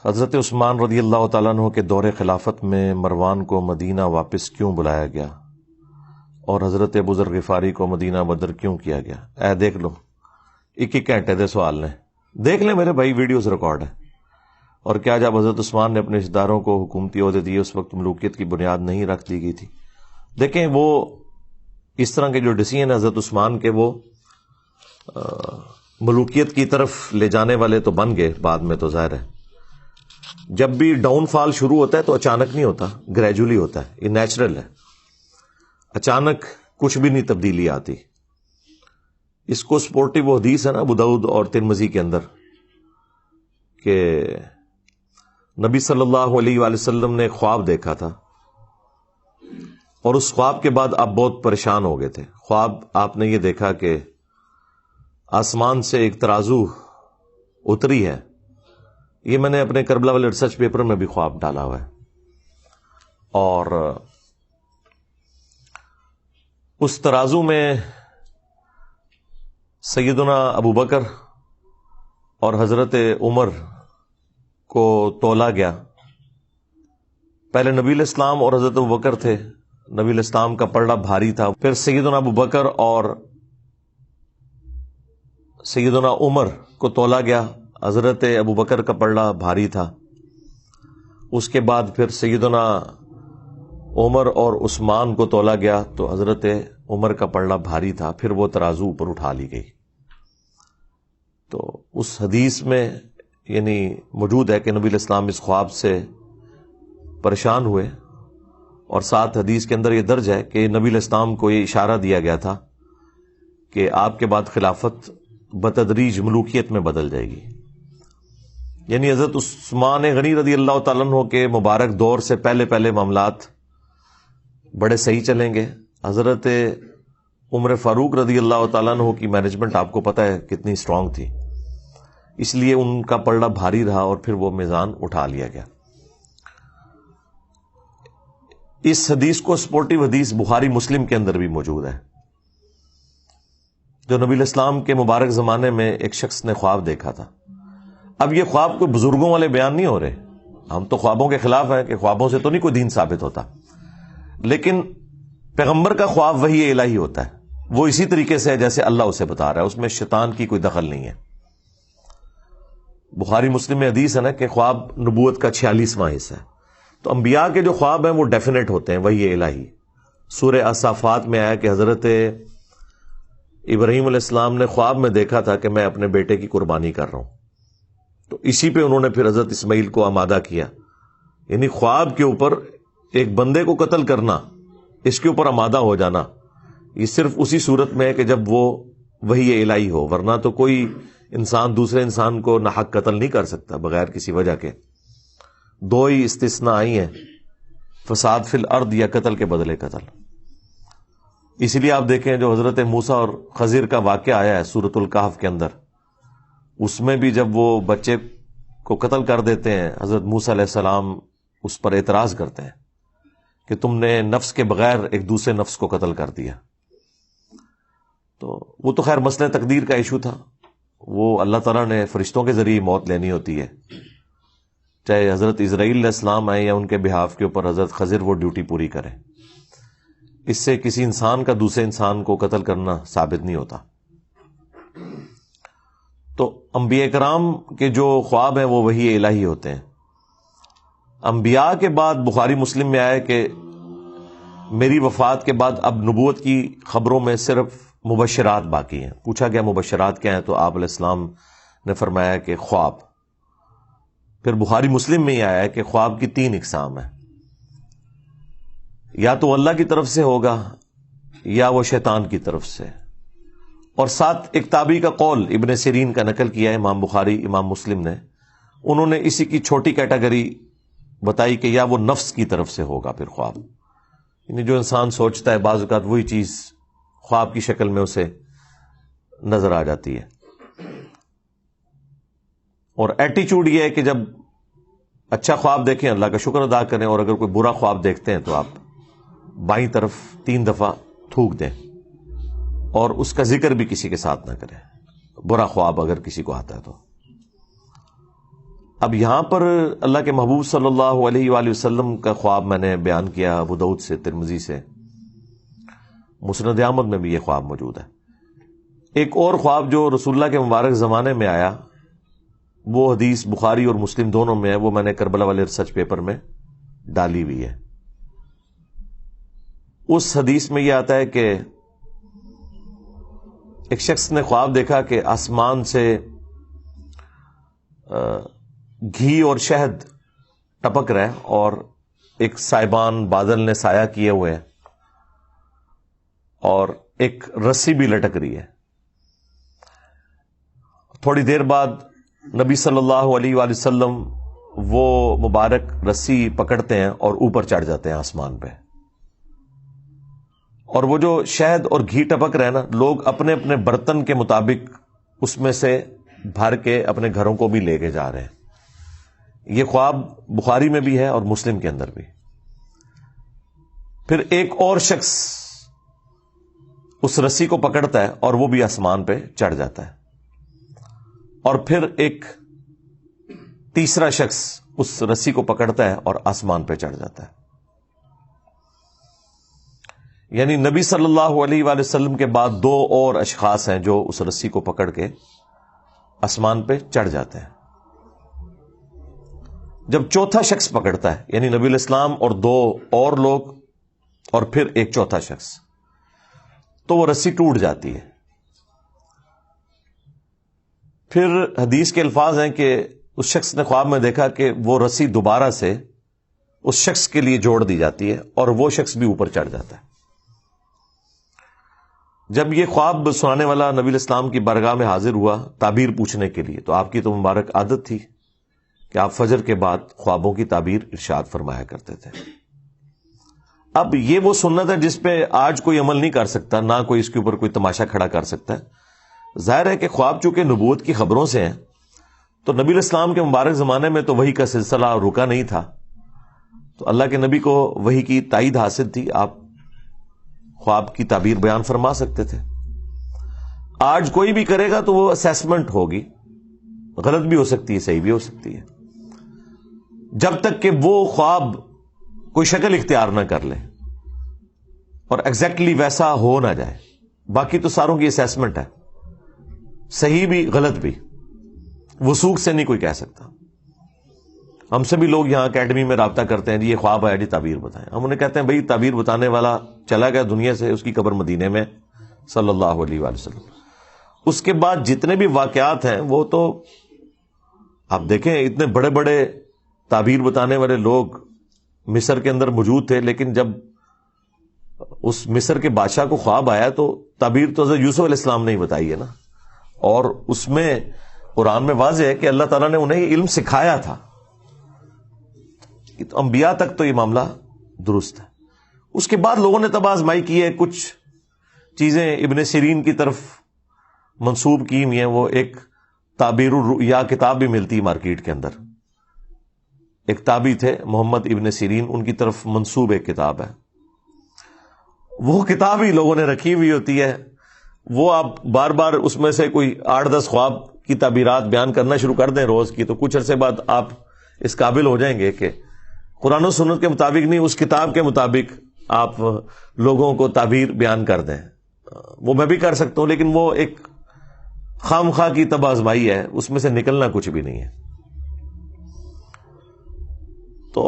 حضرت عثمان رضی اللہ تعالیٰ عنہ کے دور خلافت میں مروان کو مدینہ واپس کیوں بلایا گیا اور حضرت ابو ذر غفاری کو مدینہ بدر کیوں کیا گیا؟ دیکھ لو، 1 گھنٹے دے سوال نے، دیکھ لیں میرے بھائی، ویڈیوز ریکارڈ ہے۔ اور کیا جب حضرت عثمان نے اپنے رشتہ داروں کو حکومتی عہدے دیے اس وقت ملوکیت کی بنیاد نہیں رکھ دی گئی تھی؟ دیکھیں، وہ اس طرح کے جو ڈیسیژن حضرت عثمان کے وہ ملوکیت کی طرف لے جانے والے تو بن گئے بعد میں، تو ظاہر ہے جب بھی ڈاؤن فال شروع ہوتا ہے تو اچانک نہیں ہوتا، گریجولی ہوتا ہے، یہ نیچرل ہے، اچانک کچھ بھی نہیں تبدیلی آتی۔ اس کو سپورٹیو حدیث ہے نا ابو داؤد اور ترمذی کے اندر کہ نبی صلی اللہ علیہ وآلہ وسلم نے خواب دیکھا تھا اور اس خواب کے بعد آپ بہت پریشان ہو گئے تھے۔ خواب آپ نے یہ دیکھا کہ آسمان سے ایک ترازو اتری ہے، یہ میں نے اپنے کربلا والے ریسرچ پیپر میں بھی خواب ڈالا ہوا ہے، اور اس ترازو میں سیدنا ابو بکر اور حضرت عمر کو تولا گیا۔ پہلے نبی الاسلام اور حضرت ابو بکر تھے، نبی الاسلام کا پلڑا بھاری تھا، پھر سیدنا ابو بکر اور سیدنا عمر کو تولا گیا، حضرت ابو بکر کا پلڑا بھاری تھا، اس کے بعد پھر سیدنا عمر اور عثمان کو تولا گیا تو حضرت عمر کا پلڑا بھاری تھا، پھر وہ ترازو اوپر اٹھا لی گئی۔ تو اس حدیث میں یعنی موجود ہے کہ نبی الاسلام اس خواب سے پریشان ہوئے، اور ساتھ حدیث کے اندر یہ درج ہے کہ نبی الاسلام کو یہ اشارہ دیا گیا تھا کہ آپ کے بعد خلافت بتدریج ملوکیت میں بدل جائے گی۔ یعنی حضرت عثمان غنی رضی اللہ تعالیٰ عنہ کے مبارک دور سے پہلے معاملات بڑے صحیح چلیں گے۔ حضرت عمر فاروق رضی اللہ تعالیٰ عنہ کی مینجمنٹ آپ کو پتہ ہے کتنی سٹرونگ تھی، اس لیے ان کا پلڑا بھاری رہا اور پھر وہ میزان اٹھا لیا گیا۔ اس حدیث کو سپورٹیو حدیث بخاری مسلم کے اندر بھی موجود ہے، جو نبی الاسلام کے مبارک زمانے میں ایک شخص نے خواب دیکھا تھا۔ اب یہ خواب کوئی بزرگوں والے بیان نہیں ہو رہے، ہم تو خوابوں کے خلاف ہیں کہ خوابوں سے تو نہیں کوئی دین ثابت ہوتا، لیکن پیغمبر کا خواب وحی الہی ہوتا ہے، وہ اسی طریقے سے ہے جیسے اللہ اسے بتا رہا ہے، اس میں شیطان کی کوئی دخل نہیں ہے۔ بخاری مسلم میں حدیث ہے نا کہ خواب نبوت کا 46واں حصہ ہے، تو انبیاء کے جو خواب ہیں وہ ڈیفینیٹ ہوتے ہیں، وحی الہی۔ سورہ الصافات میں آیا کہ حضرت ابراہیم علیہ السلام نے خواب میں دیکھا تھا کہ میں اپنے بیٹے کی قربانی کر رہا ہوں، تو اسی پہ انہوں نے پھر حضرت اسماعیل کو آمادہ کیا۔ یعنی خواب کے اوپر ایک بندے کو قتل کرنا، اس کے اوپر آمادہ ہو جانا، یہ صرف اسی صورت میں ہے کہ جب وہ وحی الہی ہو، ورنہ تو کوئی انسان دوسرے انسان کو ناحق قتل نہیں کر سکتا بغیر کسی وجہ کے۔ 2 ہی استثناء آئی ہیں، فساد فی الارض یا قتل کے بدلے قتل۔ اسی لیے آپ دیکھیں جو حضرت موسیٰ اور خضر کا واقعہ آیا ہے سورۃ الکہف کے اندر، اس میں بھی جب وہ بچے کو قتل کر دیتے ہیں، حضرت موسیٰ علیہ السلام اس پر اعتراض کرتے ہیں کہ تم نے نفس کے بغیر ایک دوسرے نفس کو قتل کر دیا۔ تو وہ تو خیر مسئلہ تقدیر کا ایشو تھا، وہ اللہ تعالیٰ نے فرشتوں کے ذریعے موت لینی ہوتی ہے، چاہے حضرت اسرائیل علیہ السلام آئے یا ان کے بہاف کے اوپر حضرت خضر وہ ڈیوٹی پوری کریں۔ اس سے کسی انسان کا دوسرے انسان کو قتل کرنا ثابت نہیں ہوتا۔ تو انبیاء کرام کے جو خواب ہیں وہ وحی الہی ہوتے ہیں۔ انبیاء کے بعد بخاری مسلم میں آیا کہ میری وفات کے بعد اب نبوت کی خبروں میں صرف مبشرات باقی ہیں۔ پوچھا گیا مبشرات کیا ہیں، تو آپ علیہ السلام نے فرمایا کہ خواب۔ پھر بخاری مسلم میں یہ آیا ہے کہ خواب کی 3 اقسام ہیں، یا تو اللہ کی طرف سے ہوگا یا وہ شیطان کی طرف سے، اور ساتھ ایک تابعی کا قول ابن سیرین کا نقل کیا ہے امام بخاری امام مسلم نے، انہوں نے اسی کی چھوٹی کیٹیگری بتائی کہ یا وہ نفس کی طرف سے ہوگا پھر خواب، یعنی جو انسان سوچتا ہے بعض اوقات وہی چیز خواب کی شکل میں اسے نظر آ جاتی ہے۔ اور ایٹیچیوڈ یہ ہے کہ جب اچھا خواب دیکھیں اللہ کا شکر ادا کریں، اور اگر کوئی برا خواب دیکھتے ہیں تو آپ بائیں طرف 3 دفعہ تھوک دیں، اور اس کا ذکر بھی کسی کے ساتھ نہ کریں، برا خواب اگر کسی کو آتا ہے تو۔ اب یہاں پر اللہ کے محبوب صلی اللہ علیہ وآلہ وسلم کا خواب میں نے بیان کیا ابو داؤد سے، ترمذی سے، مسند احمد میں بھی یہ خواب موجود ہے۔ ایک اور خواب جو رسول اللہ کے مبارک زمانے میں آیا، وہ حدیث بخاری اور مسلم دونوں میں ہے، وہ میں نے کربلا والے ریسرچ پیپر میں ڈالی ہوئی ہے۔ اس حدیث میں یہ آتا ہے کہ ایک شخص نے خواب دیکھا کہ آسمان سے گھی اور شہد ٹپک رہے اور ایک سائبان بادل نے سایہ کیے ہوئے ہیں اور ایک رسی بھی لٹک رہی ہے۔ تھوڑی دیر بعد نبی صلی اللہ علیہ وآلہ وسلم وہ مبارک رسی پکڑتے ہیں اور اوپر چڑھ جاتے ہیں آسمان پہ، اور وہ جو شہد اور گھی ٹپک رہے ہیں نا، لوگ اپنے اپنے برتن کے مطابق اس میں سے بھر کے اپنے گھروں کو بھی لے کے جا رہے ہیں۔ یہ خواب بخاری میں بھی ہے اور مسلم کے اندر بھی۔ پھر ایک اور شخص اس رسی کو پکڑتا ہے اور وہ بھی آسمان پہ چڑھ جاتا ہے، اور پھر ایک تیسرا شخص اس رسی کو پکڑتا ہے اور آسمان پہ چڑھ جاتا ہے۔ یعنی نبی صلی اللہ علیہ وآلہ وسلم کے بعد دو اور اشخاص ہیں جو اس رسی کو پکڑ کے آسمان پہ چڑھ جاتے ہیں۔ جب چوتھا شخص پکڑتا ہے، یعنی نبی الاسلام اور دو اور لوگ اور پھر ایک چوتھا شخص، تو وہ رسی ٹوٹ جاتی ہے۔ پھر حدیث کے الفاظ ہیں کہ اس شخص نے خواب میں دیکھا کہ وہ رسی دوبارہ سے اس شخص کے لیے جوڑ دی جاتی ہے اور وہ شخص بھی اوپر چڑھ جاتا ہے۔ جب یہ خواب سنانے والا نبی الاسلام کی بارگاہ میں حاضر ہوا تعبیر پوچھنے کے لیے، تو آپ کی تو مبارک عادت تھی کہ آپ فجر کے بعد خوابوں کی تعبیر ارشاد فرمایا کرتے تھے۔ اب یہ وہ سنت ہے جس پہ آج کوئی عمل نہیں کر سکتا، نہ کوئی اس کے اوپر کوئی تماشا کھڑا کر سکتا ہے۔ ظاہر ہے کہ خواب چونکہ نبوت کی خبروں سے ہیں، تو نبی الاسلام کے مبارک زمانے میں تو وحی کا سلسلہ رکا نہیں تھا، تو اللہ کے نبی کو وحی کی تائید حاصل تھی، آپ خواب کی تعبیر بیان فرما سکتے تھے۔ آج کوئی بھی کرے گا تو وہ اسیسمنٹ ہوگی، غلط بھی ہو سکتی ہے، صحیح بھی ہو سکتی ہے، جب تک کہ وہ خواب کوئی شکل اختیار نہ کر لے اور ایگزیکٹلی ویسا ہو نہ جائے۔ باقی تو ساروں کی اسیسمنٹ ہے، صحیح بھی غلط بھی، وثوق سے نہیں کوئی کہہ سکتا۔ ہم سے بھی لوگ یہاں اکیڈمی میں رابطہ کرتے ہیں، جی یہ خواب ہے، جی تعبیر بتائیں۔ ہم انہیں کہتے ہیں بھئی تعبیر بتانے والا چلا گیا دنیا سے، اس کی قبر مدینے میں صلی اللہ علیہ وآلہ وسلم۔ اس کے بعد جتنے بھی واقعات ہیں وہ تو آپ دیکھیں، اتنے بڑے بڑے تعبیر بتانے والے لوگ مصر کے اندر موجود تھے، لیکن جب اس مصر کے بادشاہ کو خواب آیا تو تعبیر تو حضرت یوسف علیہ السلام نے ہی بتائی ہے نا، اور اس میں قرآن میں واضح ہے کہ اللہ تعالیٰ نے انہیں علم سکھایا تھا۔ تو انبیاء تک تو یہ معاملہ درست ہے۔ اس کے بعد لوگوں نے تب آزمائی کی ہے، کچھ چیزیں ابن سیرین کی طرف منسوب کی ہوئی ہیں، وہ ایک تعبیر الرؤیا کتاب بھی ملتی ہے مارکیٹ کے اندر، ایک تابعی تھے محمد ابن سیرین، ان کی طرف منسوب ایک کتاب ہے، وہ کتاب ہی لوگوں نے رکھی ہوئی ہوتی ہے، وہ آپ بار بار اس میں سے کوئی 8-10 خواب کی تعبیرات بیان کرنا شروع کر دیں روز کی، تو کچھ عرصے بعد آپ اس قابل ہو جائیں گے کہ قرآن و سنت کے مطابق نہیں، اس کتاب کے مطابق آپ لوگوں کو تعبیر بیان کر دیں۔ وہ میں بھی کر سکتا ہوں، لیکن وہ ایک خام خواہ کی تب آزمائی ہے، اس میں سے نکلنا کچھ بھی نہیں ہے۔ تو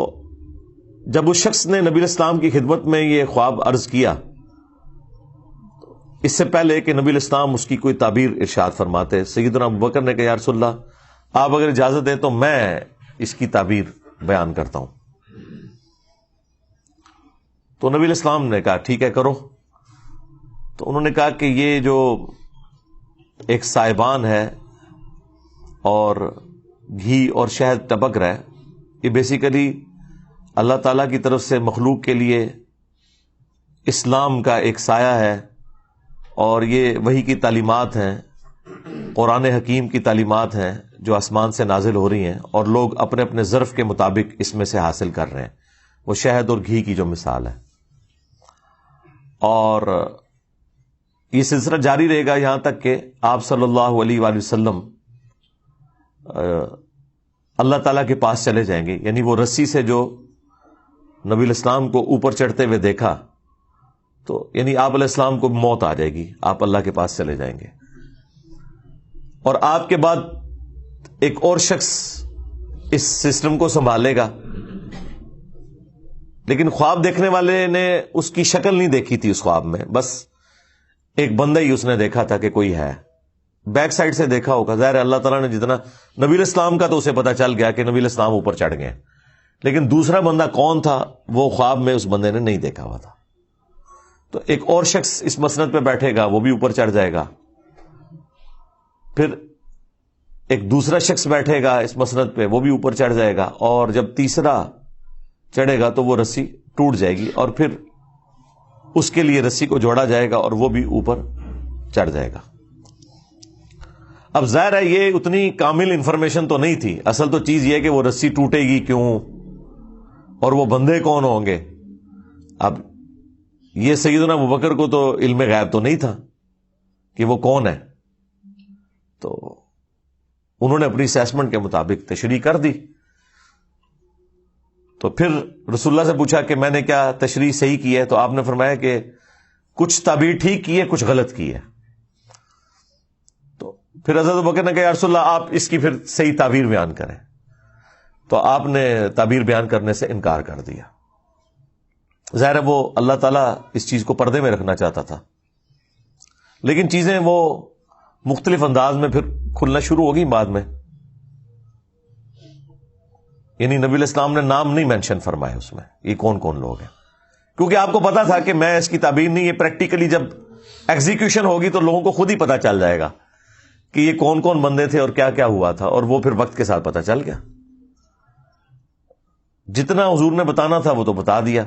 جب اس شخص نے نبی الاسلام کی خدمت میں یہ خواب عرض کیا، اس سے پہلے کہ نبی الاسلام اس کی کوئی تعبیر ارشاد فرماتے، سیدنا ابوبکر نے کہا یا رسول اللہ آپ اگر اجازت دیں تو میں اس کی تعبیر بیان کرتا ہوں۔ تو نبی الاسلام نے کہا ٹھیک ہے کرو۔ تو انہوں نے کہا کہ یہ جو ایک سائبان ہے اور گھی اور شہد ٹپک رہا ہے، یہ بیسیکلی اللہ تعالیٰ کی طرف سے مخلوق کے لیے اسلام کا ایک سایہ ہے، اور یہ وحی کی تعلیمات ہیں، قرآن حکیم کی تعلیمات ہیں جو آسمان سے نازل ہو رہی ہیں، اور لوگ اپنے اپنے ظرف کے مطابق اس میں سے حاصل کر رہے ہیں۔ وہ شہد اور گھی کی جو مثال ہے، اور یہ سلسلہ جاری رہے گا یہاں تک کہ آپ صلی اللہ علیہ وآلہ وسلم اللہ تعالیٰ کے پاس چلے جائیں گے. یعنی وہ رسی سے جو نبی علیہ السلام کو اوپر چڑھتے ہوئے دیکھا تو یعنی آپ علیہ السلام کو موت آ جائے گی, آپ اللہ کے پاس چلے جائیں گے, اور آپ کے بعد ایک اور شخص اس سسٹم کو سنبھالے گا. لیکن خواب دیکھنے والے نے اس کی شکل نہیں دیکھی تھی اس خواب میں, بس ایک بندہ ہی اس نے دیکھا تھا کہ کوئی ہے, بیک سائڈ سے دیکھا ہوگا. ظاہر اللہ تعالیٰ نے جتنا نبی علیہ السلام کا تو اسے پتا چل گیا کہ نبی علیہ السلام اوپر چڑھ گئے, لیکن دوسرا بندہ کون تھا وہ خواب میں اس بندے نے نہیں دیکھا ہوا تھا. تو ایک اور شخص اس مسند پہ بیٹھے گا, وہ بھی اوپر چڑھ جائے گا. پھر ایک دوسرا شخص بیٹھے گا اس مسند پہ, وہ بھی اوپر چڑھ جائے گا, اور جب تیسرا چڑھے گا تو وہ رسی ٹوٹ جائے گی, اور پھر اس کے لیے رسی کو جوڑا جائے گا اور وہ بھی اوپر چڑھ جائے گا. اب ظاہر ہے یہ اتنی کامل انفارمیشن تو نہیں تھی. اصل تو چیز یہ ہے کہ وہ رسی ٹوٹے گی کیوں اور وہ بندے کون ہوں گے. اب یہ سیدنا ابوبکر کو تو علم غیب تو نہیں تھا کہ وہ کون ہے, تو انہوں نے اپنی اسیسمنٹ کے مطابق تشریح کر دی. تو پھر رسول اللہ سے پوچھا کہ میں نے کیا تشریح صحیح کی ہے, تو آپ نے فرمایا کہ کچھ تعبیر ٹھیک کی ہے, کچھ غلط کی ہے. تو پھر حضرت ابوبکر نے کہا یا رسول اللہ آپ اس کی پھر صحیح تعبیر بیان کریں. تو آپ نے تعبیر بیان کرنے سے انکار کر دیا. ظاہر ہے وہ اللہ تعالیٰ اس چیز کو پردے میں رکھنا چاہتا تھا, لیکن چیزیں وہ مختلف انداز میں پھر کھلنا شروع ہو گئی بعد میں. یعنی نبی علیہ السلام نے نام نہیں مینشن فرمائے اس میں, یہ کون کون لوگ ہیں, کیونکہ آپ کو پتا تھا کہ میں اس کی تعبیر نہیں, یہ پریکٹیکلی جب ایگزیکیوشن ہوگی تو لوگوں کو خود ہی پتا چل جائے گا کہ یہ کون کون بندے تھے اور کیا کیا ہوا تھا, اور وہ پھر وقت کے ساتھ پتا چل گیا. جتنا حضور نے بتانا تھا وہ تو بتا دیا.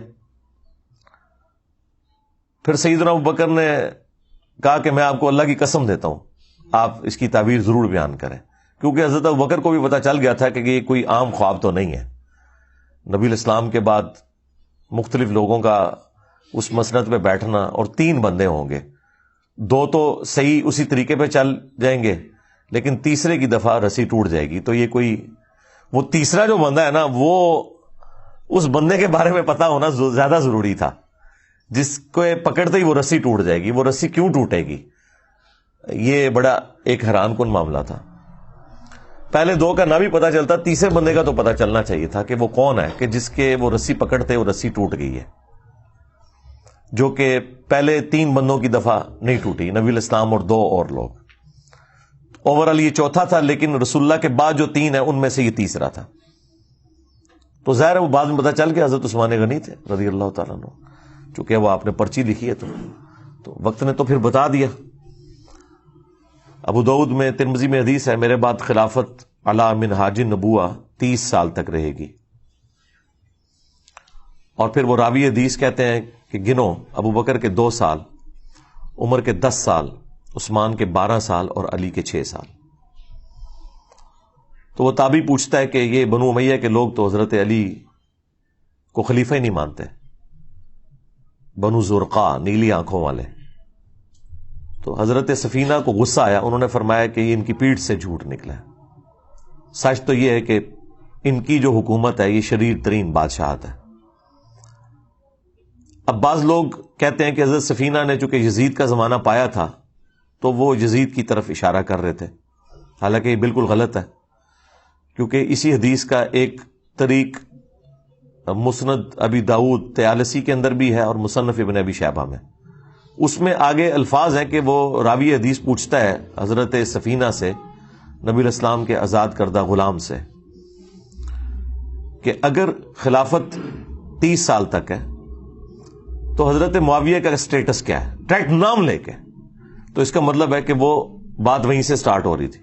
پھر سیدنا ابوبکر نے کہا کہ میں آپ کو اللہ کی قسم دیتا ہوں آپ اس کی تعبیر ضرور بیان کریں, کیونکہ حضرت ابوبکر کو بھی پتا چل گیا تھا کہ یہ کوئی عام خواب تو نہیں ہے. نبی علیہ السلام کے بعد مختلف لوگوں کا اس مسند پہ بیٹھنا, اور 3 بندے ہوں گے, 2 تو صحیح اسی طریقے پہ چل جائیں گے, لیکن تیسرے کی دفعہ رسی ٹوٹ جائے گی. تو یہ کوئی وہ تیسرا جو بندہ ہے نا, وہ اس بندے کے بارے میں پتا ہونا زیادہ ضروری تھا, جس کو پکڑتے ہی وہ رسی ٹوٹ جائے گی. وہ رسی کیوں ٹوٹے گی, یہ بڑا ایک حیران کن معاملہ تھا. پہلے 2 کا نہ بھی پتا چلتا, تیسرے بندے کا تو پتا چلنا چاہیے تھا کہ وہ کون ہے کہ جس کے وہ رسی پکڑتے وہ رسی ٹوٹ گئی ہے, جو کہ پہلے 3 بندوں کی دفعہ نہیں ٹوٹی, نبی علیہ السلام اور 2 اور لوگ. اوورال یہ چوتھا تھا, لیکن رسول اللہ کے بعد جو 3 ہیں ان میں سے یہ تیسرا تھا. تو ظاہر ہے وہ بعد میں پتا چل گیا حضرت عثمان غنی تھے رضی اللہ تعالیٰ عنہ, چونکہ وہ آپ نے پرچی لکھی ہے تو وقت نے تو پھر بتا دیا. ابو داؤد میں, ترمذی میں حدیث ہے, میرے بعد خلافت علی منہاج النبوہ 30 سال تک رہے گی. اور پھر وہ راوی حدیث کہتے ہیں کہ گنو, ابو بکر کے 2 سال, عمر کے 10 سال, عثمان کے 12 سال اور علی کے 6 سال. تو وہ تابعی پوچھتا ہے کہ یہ بنو امیہ کے لوگ تو حضرت علی کو خلیفہ ہی نہیں مانتے, بنو زرقا نیلی آنکھوں والے. تو حضرت سفینہ کو غصہ آیا, انہوں نے فرمایا کہ یہ ان کی پیٹھ سے جھوٹ نکلا ہے. سچ تو یہ ہے کہ ان کی جو حکومت ہے یہ شریر ترین بادشاہت ہے. اب بعض لوگ کہتے ہیں کہ حضرت سفینہ نے چونکہ یزید کا زمانہ پایا تھا تو وہ یزید کی طرف اشارہ کر رہے تھے, حالانکہ یہ بالکل غلط ہے, کیونکہ اسی حدیث کا ایک طریق مسند ابی داؤد طیالسی کے اندر بھی ہے اور مصنف ابن ابی شیبہ میں. اس میں آگے الفاظ ہیں کہ وہ راوی حدیث پوچھتا ہے حضرت سفینہ سے, نبی علیہ السلام کے آزاد کردہ غلام سے, کہ اگر خلافت 30 سال تک ہے تو حضرت معاویہ کا اسٹیٹس کیا ہے, ڈائریکٹ نام لے کے. تو اس کا مطلب ہے کہ وہ بات وہیں سے سٹارٹ ہو رہی تھی.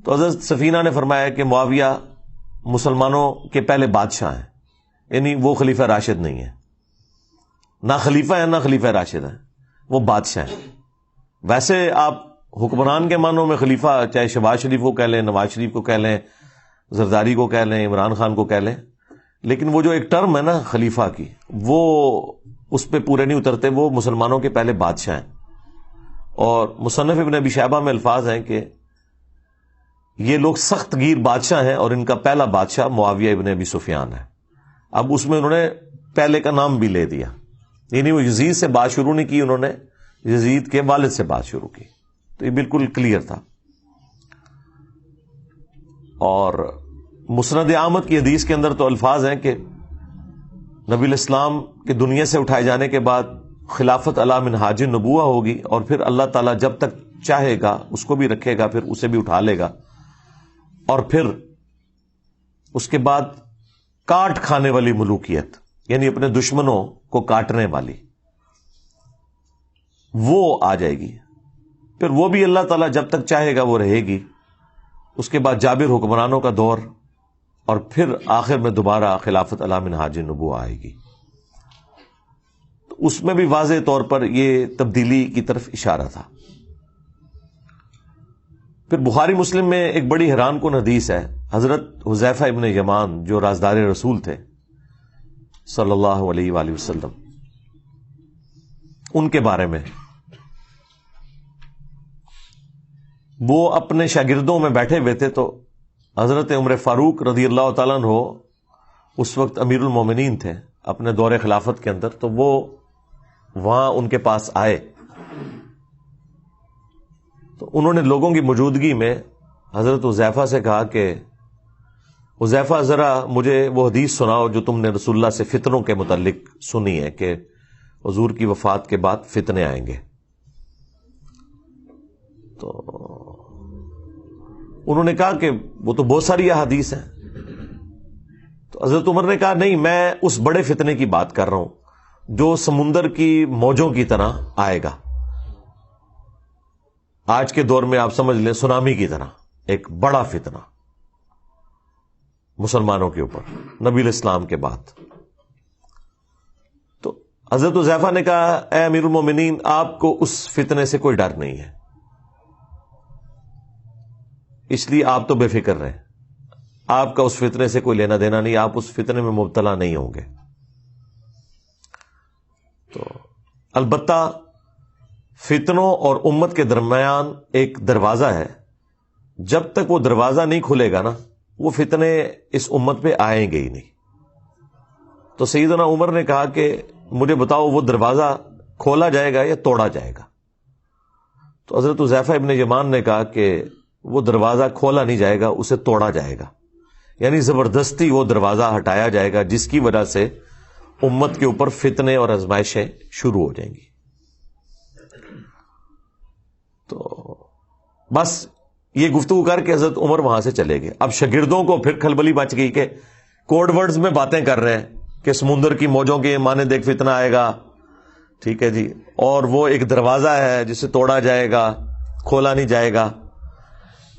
تو حضرت سفینہ نے فرمایا کہ معاویہ مسلمانوں کے پہلے بادشاہ ہیں, یعنی وہ خلیفہ راشد نہیں ہے, نہ خلیفہ ہے نہ خلیفہ راشد ہے, وہ بادشاہ ہیں. ویسے آپ حکمران کے معنوں میں خلیفہ چاہے شہباز شریف کو کہہ لیں, نواز شریف کو کہہ لیں, زرداری کو کہہ لیں, عمران خان کو کہہ لیں, لیکن وہ جو ایک ٹرم ہے نا خلیفہ کی, وہ اس پہ پورے نہیں اترتے. وہ مسلمانوں کے پہلے بادشاہ ہیں. اور مصنف ابن ابی شیبہ میں الفاظ ہیں کہ یہ لوگ سخت گیر بادشاہ ہیں اور ان کا پہلا بادشاہ معاویہ ابن ابی سفیان ہے. اب اس میں انہوں نے پہلے کا نام بھی لے دیا، یعنی وہ یزید سے بات شروع نہیں کی، انہوں نے یزید کے والد سے بات شروع کی. تو یہ بالکل کلیئر تھا. اور مسند احمد کی حدیث کے اندر تو الفاظ ہیں کہ نبی الاسلام کے دنیا سے اٹھائے جانے کے بعد خلافت علی منہاج النبوہ ہوگی، اور پھر اللہ تعالیٰ جب تک چاہے گا اس کو بھی رکھے گا، پھر اسے بھی اٹھا لے گا، اور پھر اس کے بعد کاٹ کھانے والی ملوکیت، یعنی اپنے دشمنوں کو کاٹنے والی، وہ آ جائے گی. پھر وہ بھی اللہ تعالیٰ جب تک چاہے گا وہ رہے گی. اس کے بعد جابر حکمرانوں کا دور، اور پھر آخر میں دوبارہ خلافت علی منہاج النبوہ آئے گی. تو اس میں بھی واضح طور پر یہ تبدیلی کی طرف اشارہ تھا. پھر بخاری مسلم میں ایک بڑی حیران کن حدیث ہے. حضرت حذیفہ ابن یمان جو رازدار رسول تھے صلی اللہ علیہ وآلہ وسلم، ان کے بارے میں وہ اپنے شاگردوں میں بیٹھے ہوئے تھے، تو حضرت عمر فاروق رضی اللہ تعالیٰ عنہ اس وقت امیر المومنین تھے اپنے دور خلافت کے اندر. تو وہ وہاں ان کے پاس آئے، تو انہوں نے لوگوں کی موجودگی میں حضرت حذیفہ سے کہا کہ حذیفہ ذرا مجھے وہ حدیث سناؤ جو تم نے رسول اللہ سے فتنوں کے متعلق سنی ہے کہ حضور کی وفات کے بعد فتنے آئیں گے. تو انہوں نے کہا کہ وہ تو بہت ساری احادیث ہیں. تو حضرت عمر نے کہا نہیں، میں اس بڑے فتنے کی بات کر رہا ہوں جو سمندر کی موجوں کی طرح آئے گا. آج کے دور میں آپ سمجھ لیں سونامی کی طرح ایک بڑا فتنہ مسلمانوں کے اوپر نبی الاسلام کے بعد. تو حضرت حذیفہ نے کہا اے امیر المومنین، آپ کو اس فتنے سے کوئی ڈر نہیں ہے، اس لیے آپ تو بے فکر رہیں، آپ کا اس فتنے سے کوئی لینا دینا نہیں، آپ اس فتنے میں مبتلا نہیں ہوں گے. تو البتہ فتنوں اور امت کے درمیان ایک دروازہ ہے، جب تک وہ دروازہ نہیں کھلے گا نا وہ فتنے اس امت پہ آئیں گے ہی نہیں. تو سیدنا عمر نے کہا کہ مجھے بتاؤ وہ دروازہ کھولا جائے گا یا توڑا جائے گا؟ تو حضرت حذیفہ ابن یمان نے کہا کہ وہ دروازہ کھولا نہیں جائے گا، اسے توڑا جائے گا، یعنی زبردستی وہ دروازہ ہٹایا جائے گا جس کی وجہ سے امت کے اوپر فتنے اور آزمائشیں شروع ہو جائیں گی. تو بس یہ گفتگو کر کے حضرت عمر وہاں سے چلے گئے. اب شاگردوں کو پھر کھلبلی بچ گئی کہ کوڈ ورڈز میں باتیں کر رہے ہیں کہ سمندر کی موجوں کے مانے دیکھ فتنہ آئے گا، ٹھیک ہے جی، اور وہ ایک دروازہ ہے جسے توڑا جائے گا، کھولا نہیں جائے گا.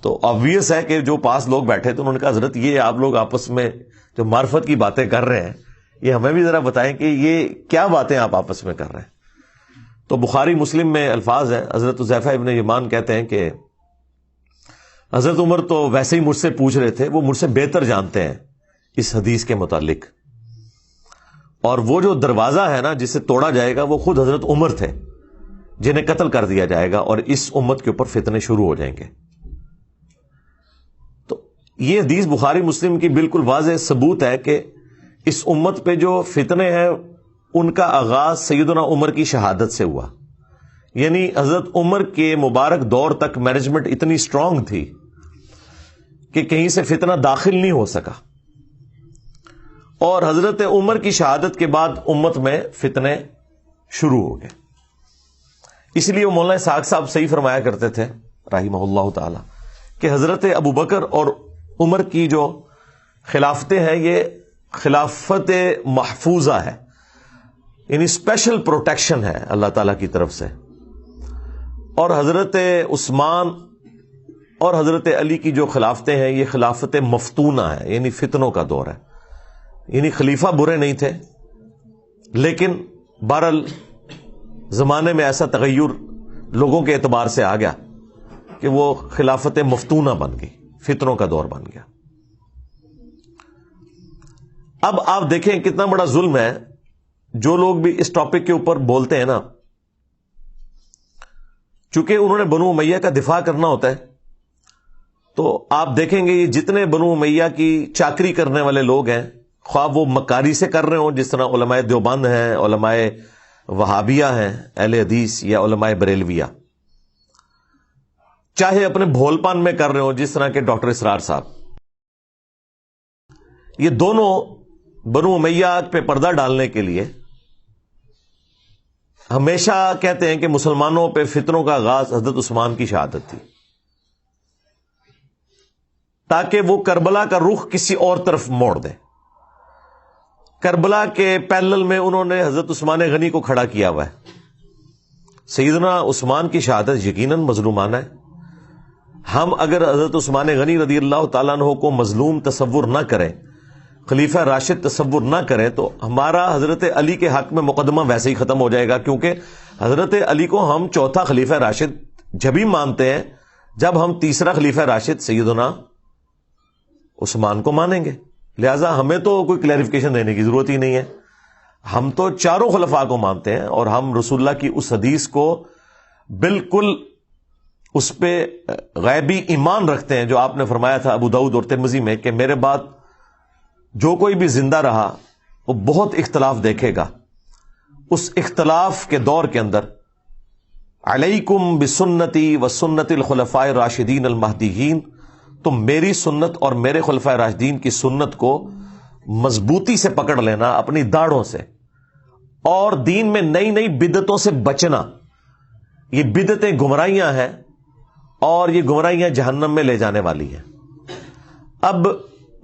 تو آبویس ہے کہ جو پاس لوگ بیٹھے تھے انہوں نے کہا حضرت یہ آپ لوگ آپس میں جو معرفت کی باتیں کر رہے ہیں یہ ہمیں بھی ذرا بتائیں کہ یہ کیا باتیں آپ آپس میں کر رہے ہیں. تو بخاری مسلم میں الفاظ ہیں، حضرت حذیفہ ابن یمان کہتے ہیں کہ حضرت عمر تو ویسے ہی مجھ سے پوچھ رہے تھے، وہ مجھ سے بہتر جانتے ہیں اس حدیث کے متعلق، اور وہ جو دروازہ ہے نا جسے توڑا جائے گا وہ خود حضرت عمر تھے جنہیں قتل کر دیا جائے گا اور اس امت کے اوپر فتنے شروع ہو جائیں گے. تو یہ حدیث بخاری مسلم کی بالکل واضح ثبوت ہے کہ اس امت پہ جو فتنے ہیں ان کا آغاز سیدنا عمر کی شہادت سے ہوا. یعنی حضرت عمر کے مبارک دور تک مینجمنٹ اتنی سٹرونگ تھی کہ کہیں سے فتنہ داخل نہیں ہو سکا، اور حضرت عمر کی شہادت کے بعد امت میں فتنے شروع ہو گئے. اس لیے وہ مولانا اسحاق صاحب صحیح فرمایا کرتے تھے رحمہ اللہ تعالی کہ حضرت ابو بکر اور عمر کی جو خلافتیں ہیں یہ خلافت محفوظہ ہے، یعنی اسپیشل پروٹیکشن ہے اللہ تعالی کی طرف سے. اور حضرت عثمان اور حضرت علی کی جو خلافتیں ہیں یہ خلافت مفتونہ ہے، یعنی فتنوں کا دور ہے. یعنی خلیفہ برے نہیں تھے، لیکن بہرحال زمانے میں ایسا تغیر لوگوں کے اعتبار سے آ گیا کہ وہ خلافت مفتونہ بن گئی، فتنوں کا دور بن گیا. اب آپ دیکھیں کتنا بڑا ظلم ہے. جو لوگ بھی اس ٹاپک کے اوپر بولتے ہیں نا، چونکہ انہوں نے بنو امیہ کا دفاع کرنا ہوتا ہے تو آپ دیکھیں گے یہ جتنے بنو امیہ کی چاکری کرنے والے لوگ ہیں، خواہ وہ مکاری سے کر رہے ہوں جس طرح علماء دیوبند ہیں، علماء وہابیہ ہیں اہل حدیث، یا علماء بریلویہ، چاہے اپنے بھول پان میں کر رہے ہوں جس طرح کے ڈاکٹر اسرار صاحب، یہ دونوں بنو امیہ پہ پردہ ڈالنے کے لیے ہمیشہ کہتے ہیں کہ مسلمانوں پہ فتنوں کا آغاز حضرت عثمان کی شہادت تھی، تاکہ وہ کربلا کا رخ کسی اور طرف موڑ دیں۔ کربلا کے پیرلل میں انہوں نے حضرت عثمان غنی کو کھڑا کیا ہوا ہے۔ سیدنا عثمان کی شہادت یقیناً مظلومانہ ہے۔ ہم اگر حضرت عثمان غنی رضی اللہ تعالیٰ عنہ کو مظلوم تصور نہ کریں، خلیفہ راشد تصور نہ کریں، تو ہمارا حضرت علی کے حق میں مقدمہ ویسے ہی ختم ہو جائے گا، کیونکہ حضرت علی کو ہم چوتھا خلیفہ راشد جب ہی مانتے ہیں جب ہم تیسرا خلیفہ راشد سیدنا عثمان کو مانیں گے۔ لہٰذا ہمیں تو کوئی کلیریفیکیشن دینے کی ضرورت ہی نہیں ہے، ہم تو چاروں خلفاء کو مانتے ہیں، اور ہم رسول اللہ کی اس حدیث کو بالکل اس پہ غیبی ایمان رکھتے ہیں جو آپ نے فرمایا تھا ابو داؤد اور ترمذی میں کہ میرے بعد جو کوئی بھی زندہ رہا وہ بہت اختلاف دیکھے گا، اس اختلاف کے دور کے اندر علیکم بسنتی و سنت الخلفاء الراشدین المہدیین، تم میری سنت اور میرے خلفاء راشدین کی سنت کو مضبوطی سے پکڑ لینا اپنی داڑھوں سے، اور دین میں نئی نئی بدعتوں سے بچنا۔ یہ بدعتیں گمراہیاں ہیں اور یہ گمراہیاں جہنم میں لے جانے والی ہیں۔ اب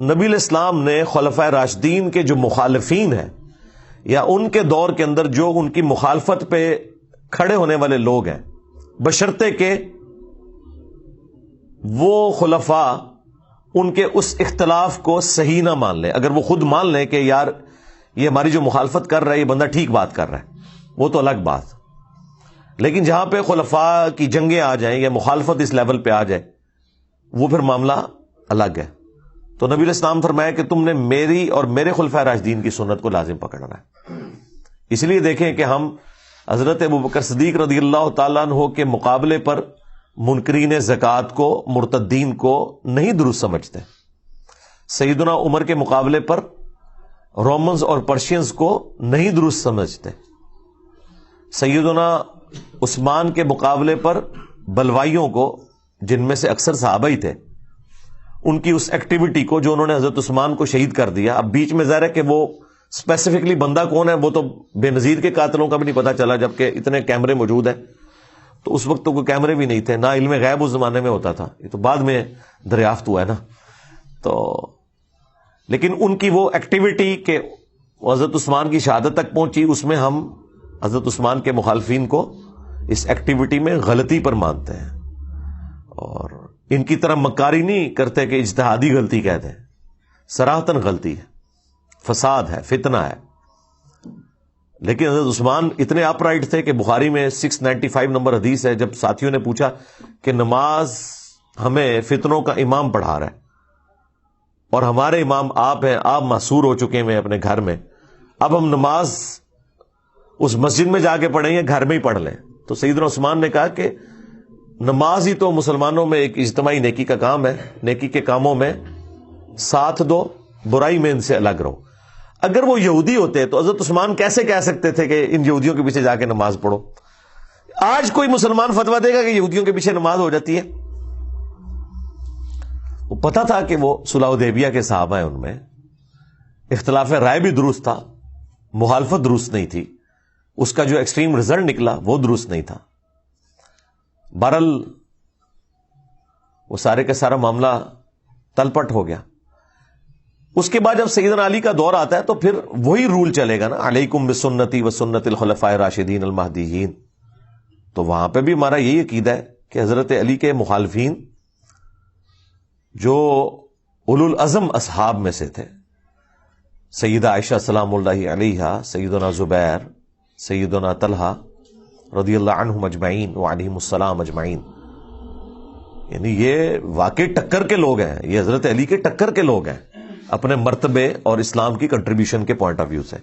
نبی الاسلام نے خلفاء راشدین کے جو مخالفین ہیں یا ان کے دور کے اندر جو ان کی مخالفت پہ کھڑے ہونے والے لوگ ہیں، بشرطے کہ وہ خلفاء ان کے اس اختلاف کو صحیح نہ مان لیں۔ اگر وہ خود مان لیں کہ یار یہ ہماری جو مخالفت کر رہا ہے یہ بندہ ٹھیک بات کر رہا ہے، وہ تو الگ بات، لیکن جہاں پہ خلفاء کی جنگیں آ جائیں یا مخالفت اس لیول پہ آ جائے وہ پھر معاملہ الگ ہے۔ تو نبی علیہ السلام فرمایا کہ تم نے میری اور میرے خلفاء راشدین کی سنت کو لازم پکڑنا ہے۔ اس لیے دیکھیں کہ ہم حضرت ابوبکر صدیق رضی اللہ تعالیٰ عنہ کے مقابلے پر منکرین زکوٰۃ کو، مرتدین کو نہیں درست سمجھتے، سیدنا عمر کے مقابلے پر رومنز اور پرشینز کو نہیں درست سمجھتے، سیدنا عثمان کے مقابلے پر بلوائیوں کو، جن میں سے اکثر صحابہ ہی تھے، ان کی اس ایکٹیویٹی کو جو انہوں نے حضرت عثمان کو شہید کر دیا۔ اب بیچ میں ظاہر ہے کہ وہ اسپیسیفکلی بندہ کون ہے وہ تو بے نظیر کے قاتلوں کا بھی نہیں پتا چلا، جبکہ اتنے کیمرے موجود ہیں۔ تو اس وقت تو کوئی کیمرے بھی نہیں تھے، نہ علم غیب اس زمانے میں ہوتا تھا، یہ تو بعد میں دریافت ہوا ہے نا۔ تو لیکن ان کی وہ ایکٹیویٹی کہ حضرت عثمان کی شہادت تک پہنچی، اس میں ہم حضرت عثمان کے مخالفین کو اس ایکٹیویٹی میں غلطی پر مانتے ہیں، اور ان کی طرح مکاری نہیں کرتے کہ اجتہادی غلطی کہتے ہیں، صراحتاً غلطی ہے، فساد ہے، فتنہ ہے۔ لیکن حضرت عثمان اتنے اپ رائٹ تھے کہ بخاری میں 695 نمبر حدیث ہے، جب ساتھیوں نے پوچھا کہ نماز ہمیں فتنوں کا امام پڑھا رہا ہے اور ہمارے امام آپ ہیں، آپ محصور ہو چکے ہیں اپنے گھر میں، اب ہم نماز اس مسجد میں جا کے پڑھیں یا گھر میں ہی پڑھ لیں؟ تو سیدنا عثمان نے کہا کہ نماز ہی تو مسلمانوں میں ایک اجتماعی نیکی کا کام ہے، نیکی کے کاموں میں ساتھ دو، برائی میں ان سے الگ رہو۔ اگر وہ یہودی ہوتے تو حضرت عثمان کیسے کہہ سکتے تھے کہ ان یہودیوں کے پیچھے جا کے نماز پڑھو؟ آج کوئی مسلمان فتویٰ دے گا کہ یہودیوں کے پیچھے نماز ہو جاتی ہے؟ وہ پتا تھا کہ وہ صلح حدیبیہ کے صحابہ ہیں، ان میں اختلاف رائے بھی درست تھا، مخالفت درست نہیں تھی، اس کا جو ایکسٹریم رزلٹ نکلا وہ درست نہیں تھا۔ بہرحال وہ سارے کا سارا معاملہ تلپٹ ہو گیا۔ اس کے بعد جب سیدنا علی کا دور آتا ہے تو پھر وہی رول چلے گا نا، علیکم بسنتی و سنت الخلفاء الراشدین المہدیین۔ تو وہاں پہ بھی ہمارا یہی عقیدہ ہے کہ حضرت علی کے مخالفین جو اولو العزم اصحاب میں سے تھے، سیدہ عائشہ سلام اللہ علیہا، سیدنا زبیر، سیدنا طلحہ رضی اللہ عنہم اجمعین وعلیہم السلام اجمعین، یعنی یہ واقعی ٹکر کے لوگ ہیں، یہ حضرت علی کے ٹکر کے لوگ ہیں اپنے مرتبے اور اسلام کی کنٹریبیوشن کے پوائنٹ آف ویو سے۔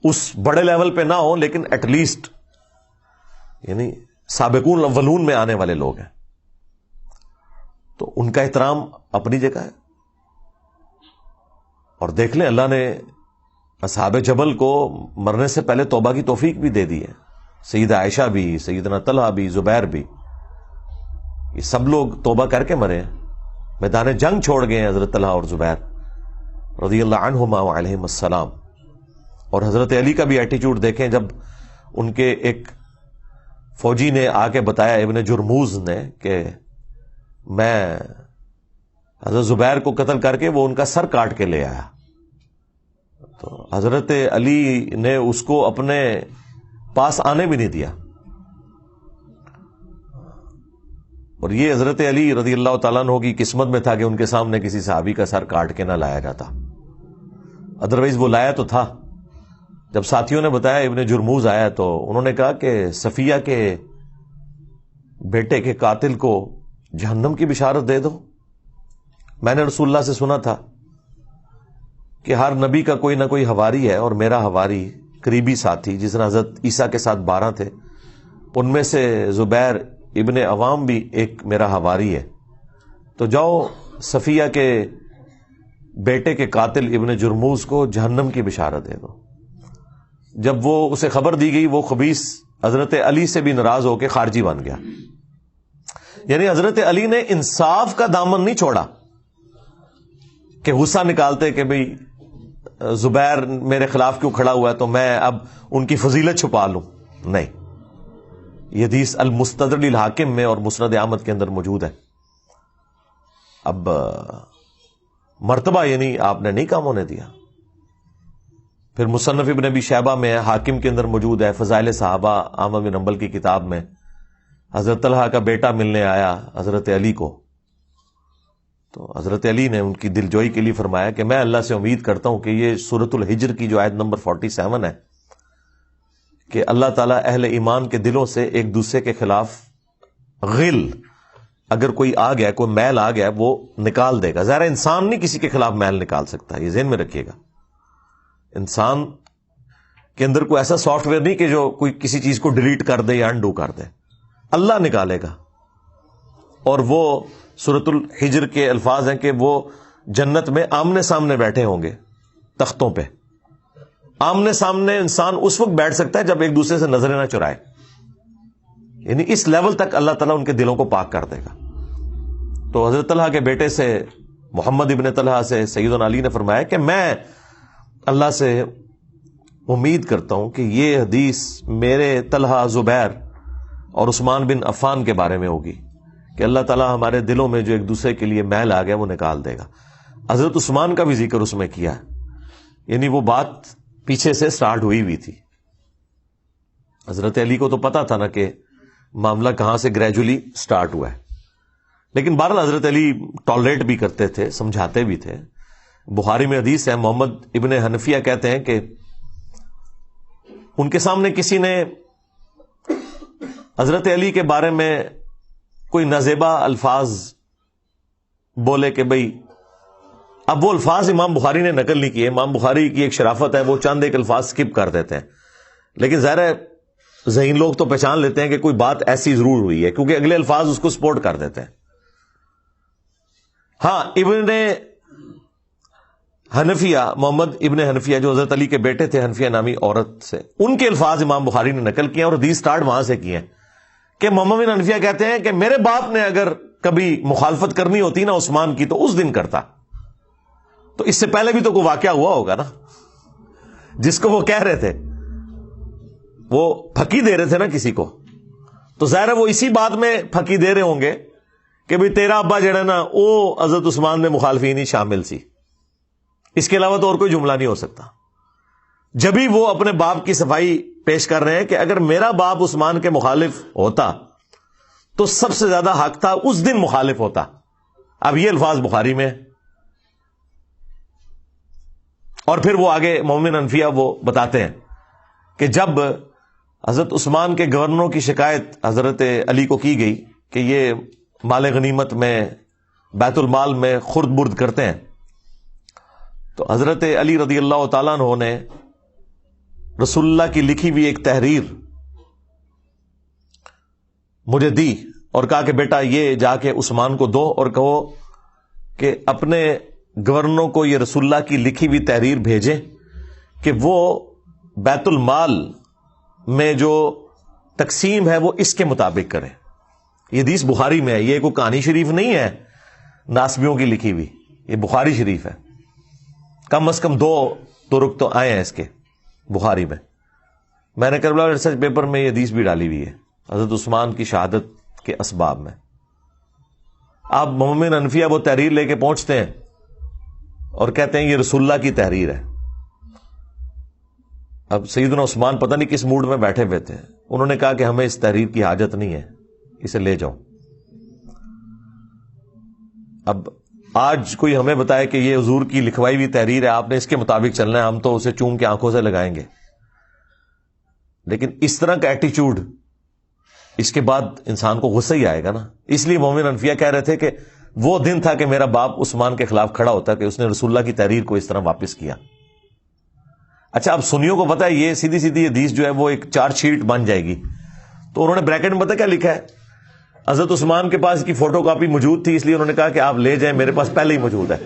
اس بڑے لیول پہ نہ ہو لیکن ایٹ لیسٹ یعنی سابقون الاولون میں آنے والے لوگ ہیں۔ تو ان کا احترام اپنی جگہ ہے. اور دیکھ لیں اللہ نے اصحاب جبل کو مرنے سے پہلے توبہ کی توفیق بھی دے دی ہے. سیدہ عائشہ بھی، سیدنا طلحہ بھی، زبیر بھی، یہ سب لوگ توبہ کر کے مرے ہیں. میدان جنگ چھوڑ گئے ہیں حضرت طلحہ اور زبیر رضی اللہ عنہما وعلیہم السلام. اور حضرت علی کا بھی ایٹیچیوڈ دیکھیں، جب ان کے ایک فوجی نے آ کے بتایا ابن جرموز نے کہ میں حضرت زبیر کو قتل کر کے وہ ان کا سر کاٹ کے لے آیا، تو حضرت علی نے اس کو اپنے پاس آنے بھی نہیں دیا. اور یہ حضرت علی رضی اللہ تعالیٰ عنہ کی قسمت میں تھا کہ ان کے سامنے کسی صحابی کا سر کاٹ کے نہ لایا جاتا، ادروائز وہ لایا تو تھا. جب ساتھیوں نے بتایا ابن جرموز آیا تو انہوں نے کہا کہ صفیہ کے بیٹے کے قاتل کو جہنم کی بشارت دے دو. میں نے رسول اللہ سے سنا تھا کہ ہر نبی کا کوئی نہ کوئی حواری ہے، اور میرا حواری قریبی ساتھی جس نے حضرت عیسیٰ کے ساتھ 12 تھے، ان میں سے زبیر ابن عوام بھی ایک میرا حواری ہے. تو جاؤ صفیہ کے بیٹے کے قاتل ابن جرموز کو جہنم کی بشارت دے دو. جب وہ اسے خبر دی گئی، وہ خبیث حضرت علی سے بھی ناراض ہو کے خارجی بن گیا. یعنی حضرت علی نے انصاف کا دامن نہیں چھوڑا کہ غصہ نکالتے کہ بھئی زبیر میرے خلاف کیوں کھڑا ہوا ہے تو میں اب ان کی فضیلت چھپا لوں. نہیں، یہ حدیث المستدرک للحاکم میں اور مسند احمد کے اندر موجود ہے. اب مرتبہ یعنی آپ نے نہیں کام ہونے دیا. پھر مصنف ابن ابی شیبہ میں ہے، حاکم کے اندر موجود ہے، فضائل صحابہ احمد بن حنبل کی کتاب میں حضرت طلحہ کا بیٹا ملنے آیا حضرت علی کو، تو حضرت علی نے ان کی دلجوئی کے لیے فرمایا کہ میں اللہ سے امید کرتا ہوں کہ یہ سورۃ الحجر کی جو آیت نمبر 47 ہے کہ اللہ تعالیٰ اہل ایمان کے دلوں سے ایک دوسرے کے خلاف غل اگر کوئی آ گیا، کوئی میل آ گیا، وہ نکال دے گا. ظاہر انسان نہیں کسی کے خلاف میل نکال سکتا، یہ ذہن میں رکھیے گا. انسان کے اندر کوئی ایسا سافٹ ویئر نہیں کہ جو کوئی کسی چیز کو ڈیلیٹ کر دے یا انڈو کر دے، اللہ نکالے گا. اور وہ سورۃ الحجر کے الفاظ ہیں کہ وہ جنت میں آمنے سامنے بیٹھے ہوں گے تختوں پہ. آمنے سامنے انسان اس وقت بیٹھ سکتا ہے جب ایک دوسرے سے نظریں نہ چرائے. یعنی اس لیول تک اللہ تعالیٰ ان کے دلوں کو پاک کر دے گا. تو حضرت طلحہ کے بیٹے سے محمد ابن طلحہ سے سیدنا علی نے فرمایا کہ میں اللہ سے امید کرتا ہوں کہ یہ حدیث میرے طلحہ، زبیر اور عثمان بن عفان کے بارے میں ہوگی کہ اللہ تعالیٰ ہمارے دلوں میں جو ایک دوسرے کے لیے میل آ گیا وہ نکال دے گا. حضرت عثمان کا بھی ذکر اس میں کیا ہے، یعنی وہ بات پیچھے سے سٹارٹ ہوئی تھی. حضرت علی کو تو پتا تھا نا کہ معاملہ کہاں سے گریجولی سٹارٹ ہوا ہے، لیکن بہرحال حضرت علی ٹالریٹ بھی کرتے تھے، سمجھاتے بھی تھے. بخاری میں حدیث ہے، محمد ابن حنفیہ کہتے ہیں کہ ان کے سامنے کسی نے حضرت علی کے بارے میں کوئی نازیبا الفاظ بولے کہ بھئی، اب وہ الفاظ امام بخاری نے نقل نہیں کیے. امام بخاری کی ایک شرافت ہے، وہ چند ایک الفاظ سکپ کر دیتے ہیں، لیکن ظاہر ہے ذہین لوگ تو پہچان لیتے ہیں کہ کوئی بات ایسی ضرور ہوئی ہے کیونکہ اگلے الفاظ اس کو سپورٹ کر دیتے ہیں. ہاں، ابن حنفیہ، محمد ابن حنفیہ جو حضرت علی کے بیٹے تھے، حنفیہ نامی عورت سے، ان کے الفاظ امام بخاری نے نقل کیے اور حدیث سٹارٹ وہاں سے کیے کہ محمد بن حنفیہ کہتے ہیں کہ میرے باپ نے اگر کبھی مخالفت کرنی ہوتی نا عثمان کی تو اس دن کرتا. تو اس سے پہلے بھی تو کوئی واقعہ ہوا ہوگا نا جس کو وہ کہہ رہے تھے، وہ پھکی دے رہے تھے نا کسی کو، تو ظاہر ہے وہ اسی بات میں پھکی دے رہے ہوں گے کہ بھئی تیرا ابا جڑا نا وہ حضرت عثمان میں مخالفین ہی شامل سی. اس کے علاوہ تو اور کوئی جملہ نہیں ہو سکتا. جبھی وہ اپنے باپ کی صفائی پیش کر رہے ہیں کہ اگر میرا باپ عثمان کے مخالف ہوتا تو سب سے زیادہ حق تھا اس دن مخالف ہوتا. اب یہ الفاظ بخاری میں، اور پھر وہ آگے محمد حنفیہ وہ بتاتے ہیں کہ جب حضرت عثمان کے گورنروں کی شکایت حضرت علی کو کی گئی کہ یہ مال غنیمت میں بیت المال میں خرد برد کرتے ہیں، تو حضرت علی رضی اللہ تعالیٰ عنہ نے رسول اللہ کی لکھی ہوئی ایک تحریر مجھے دی اور کہا کہ بیٹا یہ جا کے عثمان کو دو اور کہو کہ اپنے گورنروں کو یہ رسول اللہ کی لکھی ہوئی تحریر بھیجیں کہ وہ بیت المال میں جو تقسیم ہے وہ اس کے مطابق کریں. یہ حدیث بخاری میں ہے, یہ کوئی کہانی شریف نہیں ہے ناسبیوں کی لکھی ہوئی, یہ بخاری شریف ہے. کم از کم 2 طرق تو آئے ہیں اس کے بخاری میں. میں نے کربلا ریسرچ پیپر میں یہ حدیث بھی ڈالی ہوئی ہے حضرت عثمان کی شہادت کے اسباب میں. آپ مومن انفیہ وہ تحریر لے کے پہنچتے ہیں اور کہتے ہیں یہ رسول اللہ کی تحریر ہے. اب سیدنا عثمان پتہ نہیں کس موڈ میں بیٹھے ہوئے تھے, انہوں نے کہا کہ ہمیں اس تحریر کی حاجت نہیں ہے, اسے لے جاؤ. اب آج کوئی ہمیں بتائے کہ یہ حضور کی لکھوائی ہوئی تحریر ہے, آپ نے اس کے مطابق چلنا ہے, ہم تو اسے چوم کے آنکھوں سے لگائیں گے. لیکن اس طرح کا ایٹیچیوڈ, اس کے بعد انسان کو غصہ ہی آئے گا نا. اس لیے مومن انفیہ کہہ رہے تھے کہ وہ دن تھا کہ میرا باپ عثمان کے خلاف کھڑا ہوتا کہ اس نے رسول اللہ کی تحریر کو اس طرح واپس کیا. اچھا, اب سنیوں کو پتا ہے یہ سیدھی سیدھی حدیث جو ہے وہ ایک چارج شیٹ بن جائے گی, تو انہوں نے بریکٹ میں پتا کیا لکھا ہے, حضرت عثمان کے پاس کی فوٹو کاپی موجود تھی اس لیے انہوں نے کہا کہ آپ لے جائیں, میرے پاس پہلے ہی موجود ہے.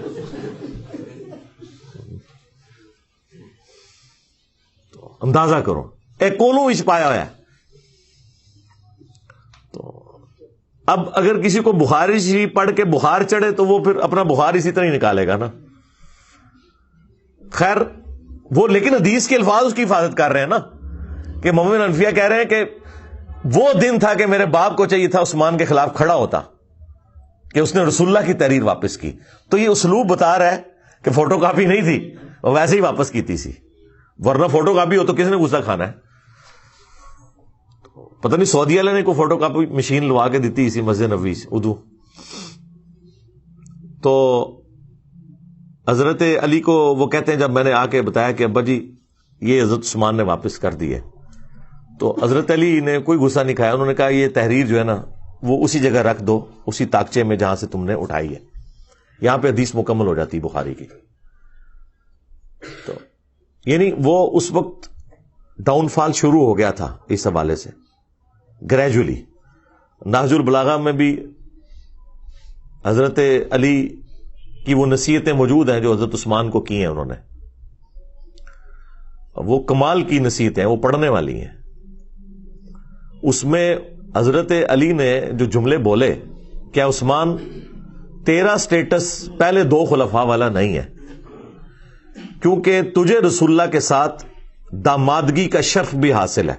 تو اندازہ کرو ایک کولوں وچ پایا ہوا ہے. تو اب اگر کسی کو بخاری شریف پڑھ کے بخار چڑھے تو وہ پھر اپنا بخار اسی طرح ہی نکالے گا نا. خیر وہ لیکن حدیث کے الفاظ اس کی حفاظت کر رہے ہیں نا, کہ مومن انفیہ کہہ رہے ہیں کہ وہ دن تھا کہ میرے باپ کو چاہیے تھا عثمان کے خلاف کھڑا ہوتا کہ اس نے رسول اللہ کی تحریر واپس کی. تو یہ اسلوب بتا رہا ہے کہ فوٹو کاپی نہیں تھی, وہ ویسے ہی واپس کی تھی سی, ورنہ فوٹو کاپی ہو تو کس نے غصہ کھانا ہے. پتہ نہیں سعودی والے نے کوئی فوٹو کاپی مشین لوا کے دیتی اسی مسجد نبوی سے اردو. تو حضرت علی کو وہ کہتے ہیں جب میں نے آ کے بتایا کہ ابا جی یہ حضرت عثمان نے واپس کر دی ہے, تو حضرت علی نے کوئی غصہ نہیں کھایا. انہوں نے کہا یہ تحریر جو ہے نا وہ اسی جگہ رکھ دو, اسی تاکچے میں جہاں سے تم نے اٹھائی ہے, یہاں پہ حدیث مکمل ہو جاتی بخاری کی. تو یعنی وہ اس وقت ڈاؤن فال شروع ہو گیا تھا اس حوالے سے گریجولی. نہج البلاغہ میں بھی حضرت علی کی وہ نصیحتیں موجود ہیں جو حضرت عثمان کو کی ہیں انہوں نے. وہ کمال کی نصیحتیں ہیں, وہ پڑھنے والی ہیں. اس میں حضرت علی نے جو جملے بولے, کیا عثمان تیرا سٹیٹس پہلے 2 خلفاء والا نہیں ہے, کیونکہ تجھے رسول اللہ کے ساتھ دامادگی کا شرف بھی حاصل ہے.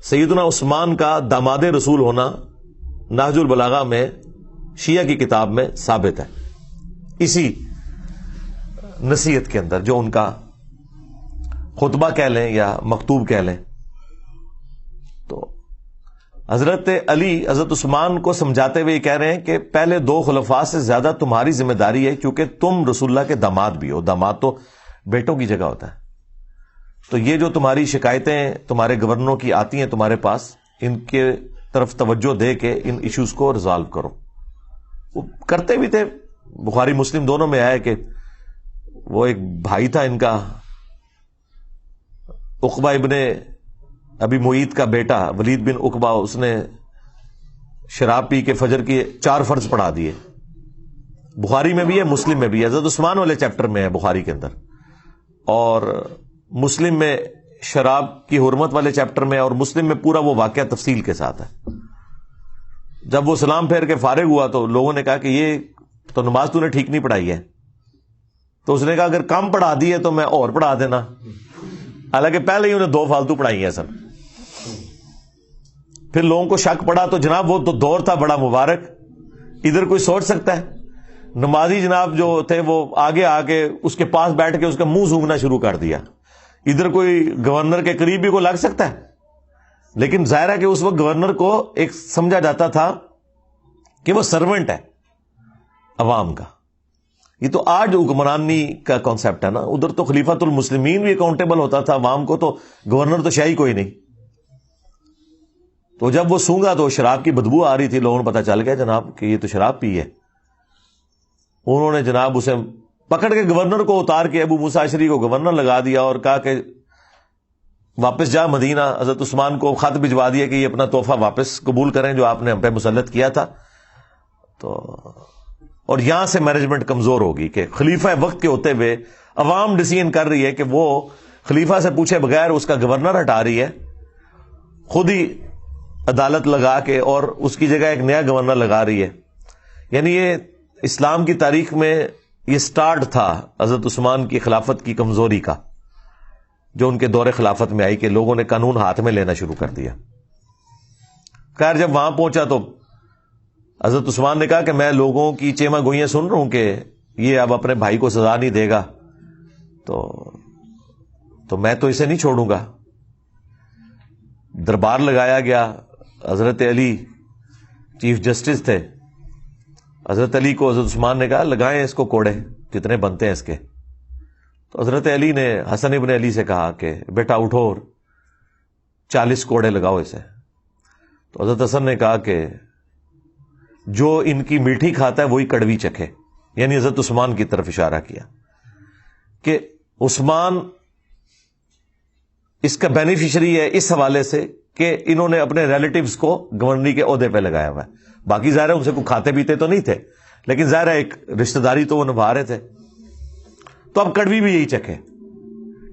سیدنا عثمان کا داماد رسول ہونا نہج البلاغہ میں شیعہ کی کتاب میں ثابت ہے, اسی نصیحت کے اندر جو ان کا خطبہ کہہ لیں یا مکتوب کہہ لیں. تو حضرت علی حضرت عثمان کو سمجھاتے ہوئے یہ کہہ رہے ہیں کہ پہلے 2 خلفاء سے زیادہ تمہاری ذمہ داری ہے, کیونکہ تم رسول اللہ کے داماد بھی ہو. داماد تو بیٹوں کی جگہ ہوتا ہے. تو یہ جو تمہاری شکایتیں تمہارے گورنروں کی آتی ہیں تمہارے پاس, ان کے طرف توجہ دے کے ان ایشوز کو ریزالو کرو. وہ کرتے بھی تھے, بخاری مسلم دونوں میں آیا کہ وہ ایک بھائی تھا ان کا عقبہ ابن ابی معیط کا بیٹا ولید بن عقبہ, اس نے شراب پی کے فجر کی 4 فرض پڑھا دیے. بخاری میں بھی ہے مسلم میں بھی ہے, حضرت عثمان والے چیپٹر میں ہے بخاری کے اندر, اور مسلم میں شراب کی حرمت والے چیپٹر میں, اور مسلم میں پورا وہ واقعہ تفصیل کے ساتھ ہے. جب وہ سلام پھیر کے فارغ ہوا تو لوگوں نے کہا کہ یہ تو نماز تو نے ٹھیک نہیں پڑھائی ہے. تو اس نے کہا اگر کم پڑھا دی ہے تو میں اور پڑھا دینا, حالانکہ پہلے ہی انہیں 2 فالتو پڑھائی ہیں سر. پھر لوگوں کو شک پڑا تو جناب وہ تو دور تھا بڑا مبارک, ادھر کوئی سوچ سکتا ہے نمازی جناب جو تھے وہ آگے آ کے اس کے پاس بیٹھ کے اس کا منہ سونگنا شروع کر دیا, ادھر کوئی گورنر کے قریب بھی کو لگ سکتا ہے. لیکن ظاہر ہے کہ اس وقت گورنر کو ایک سمجھا جاتا تھا کہ وہ سرونٹ ہے عوام کا. یہ تو آج حکمرانی کا کانسیپٹ ہے نا, ادھر تو خلیفۃ المسلمین بھی اکاؤنٹیبل ہوتا تھا عوام کو, تو گورنر تو شاہی کوئی نہیں. تو جب وہ سونگا تو شراب کی بدبو آ رہی تھی, لوگوں نے پتا چل گیا جناب کہ یہ تو شراب پی ہے. انہوں نے جناب اسے پکڑ کے گورنر کو اتار کے ابو موسیٰ اشعری کو گورنر لگا دیا اور کہا کہ واپس جا مدینہ، حضرت عثمان کو خط بھجوا دیا کہ یہ اپنا تحفہ واپس قبول کریں جو آپ نے ہم پہ مسلط کیا تھا. تو اور یہاں سے مینجمنٹ کمزور ہوگی کہ خلیفہ وقت کے ہوتے ہوئے عوام ڈیسیژن کر رہی ہے کہ وہ خلیفہ سے پوچھے بغیر اس کا گورنر ہٹا رہی ہے، خود ہی عدالت لگا کے، اور اس کی جگہ ایک نیا گورنر لگا رہی ہے. یعنی یہ اسلام کی تاریخ میں یہ سٹارٹ تھا حضرت عثمان کی خلافت کی کمزوری کا، جو ان کے دور خلافت میں آئی کہ لوگوں نے قانون ہاتھ میں لینا شروع کر دیا. خیر جب وہاں پہنچا تو حضرت عثمان نے کہا کہ میں لوگوں کی چیما گوئیاں سن رہا ہوں کہ یہ اب اپنے بھائی کو سزا نہیں دے گا، تو میں تو اسے نہیں چھوڑوں گا. دربار لگایا گیا، حضرت علی چیف جسٹس تھے. حضرت علی کو حضرت عثمان نے کہا لگائیں اس کو کوڑے کتنے بنتے ہیں اس کے. تو حضرت علی نے حسن ابن علی سے کہا کہ بیٹا اٹھو 40 کوڑے لگاؤ اسے. تو حضرت حسن نے کہا کہ جو ان کی میٹھی کھاتا ہے وہی کڑوی چکھے، یعنی حضرت عثمان کی طرف اشارہ کیا کہ عثمان اس کا بینیفیشری ہے اس حوالے سے کہ انہوں نے اپنے ریلیٹیوز کو گورنری کے عہدے پہ لگایا ہوا ہے. باقی ظاہر ہے ان سے کوئی کھاتے پیتے تو نہیں تھے، لیکن ظاہر ہے ایک رشتہ داری تو وہ نبھا رہے تھے. تو اب کڑوی بھی یہی چکھے،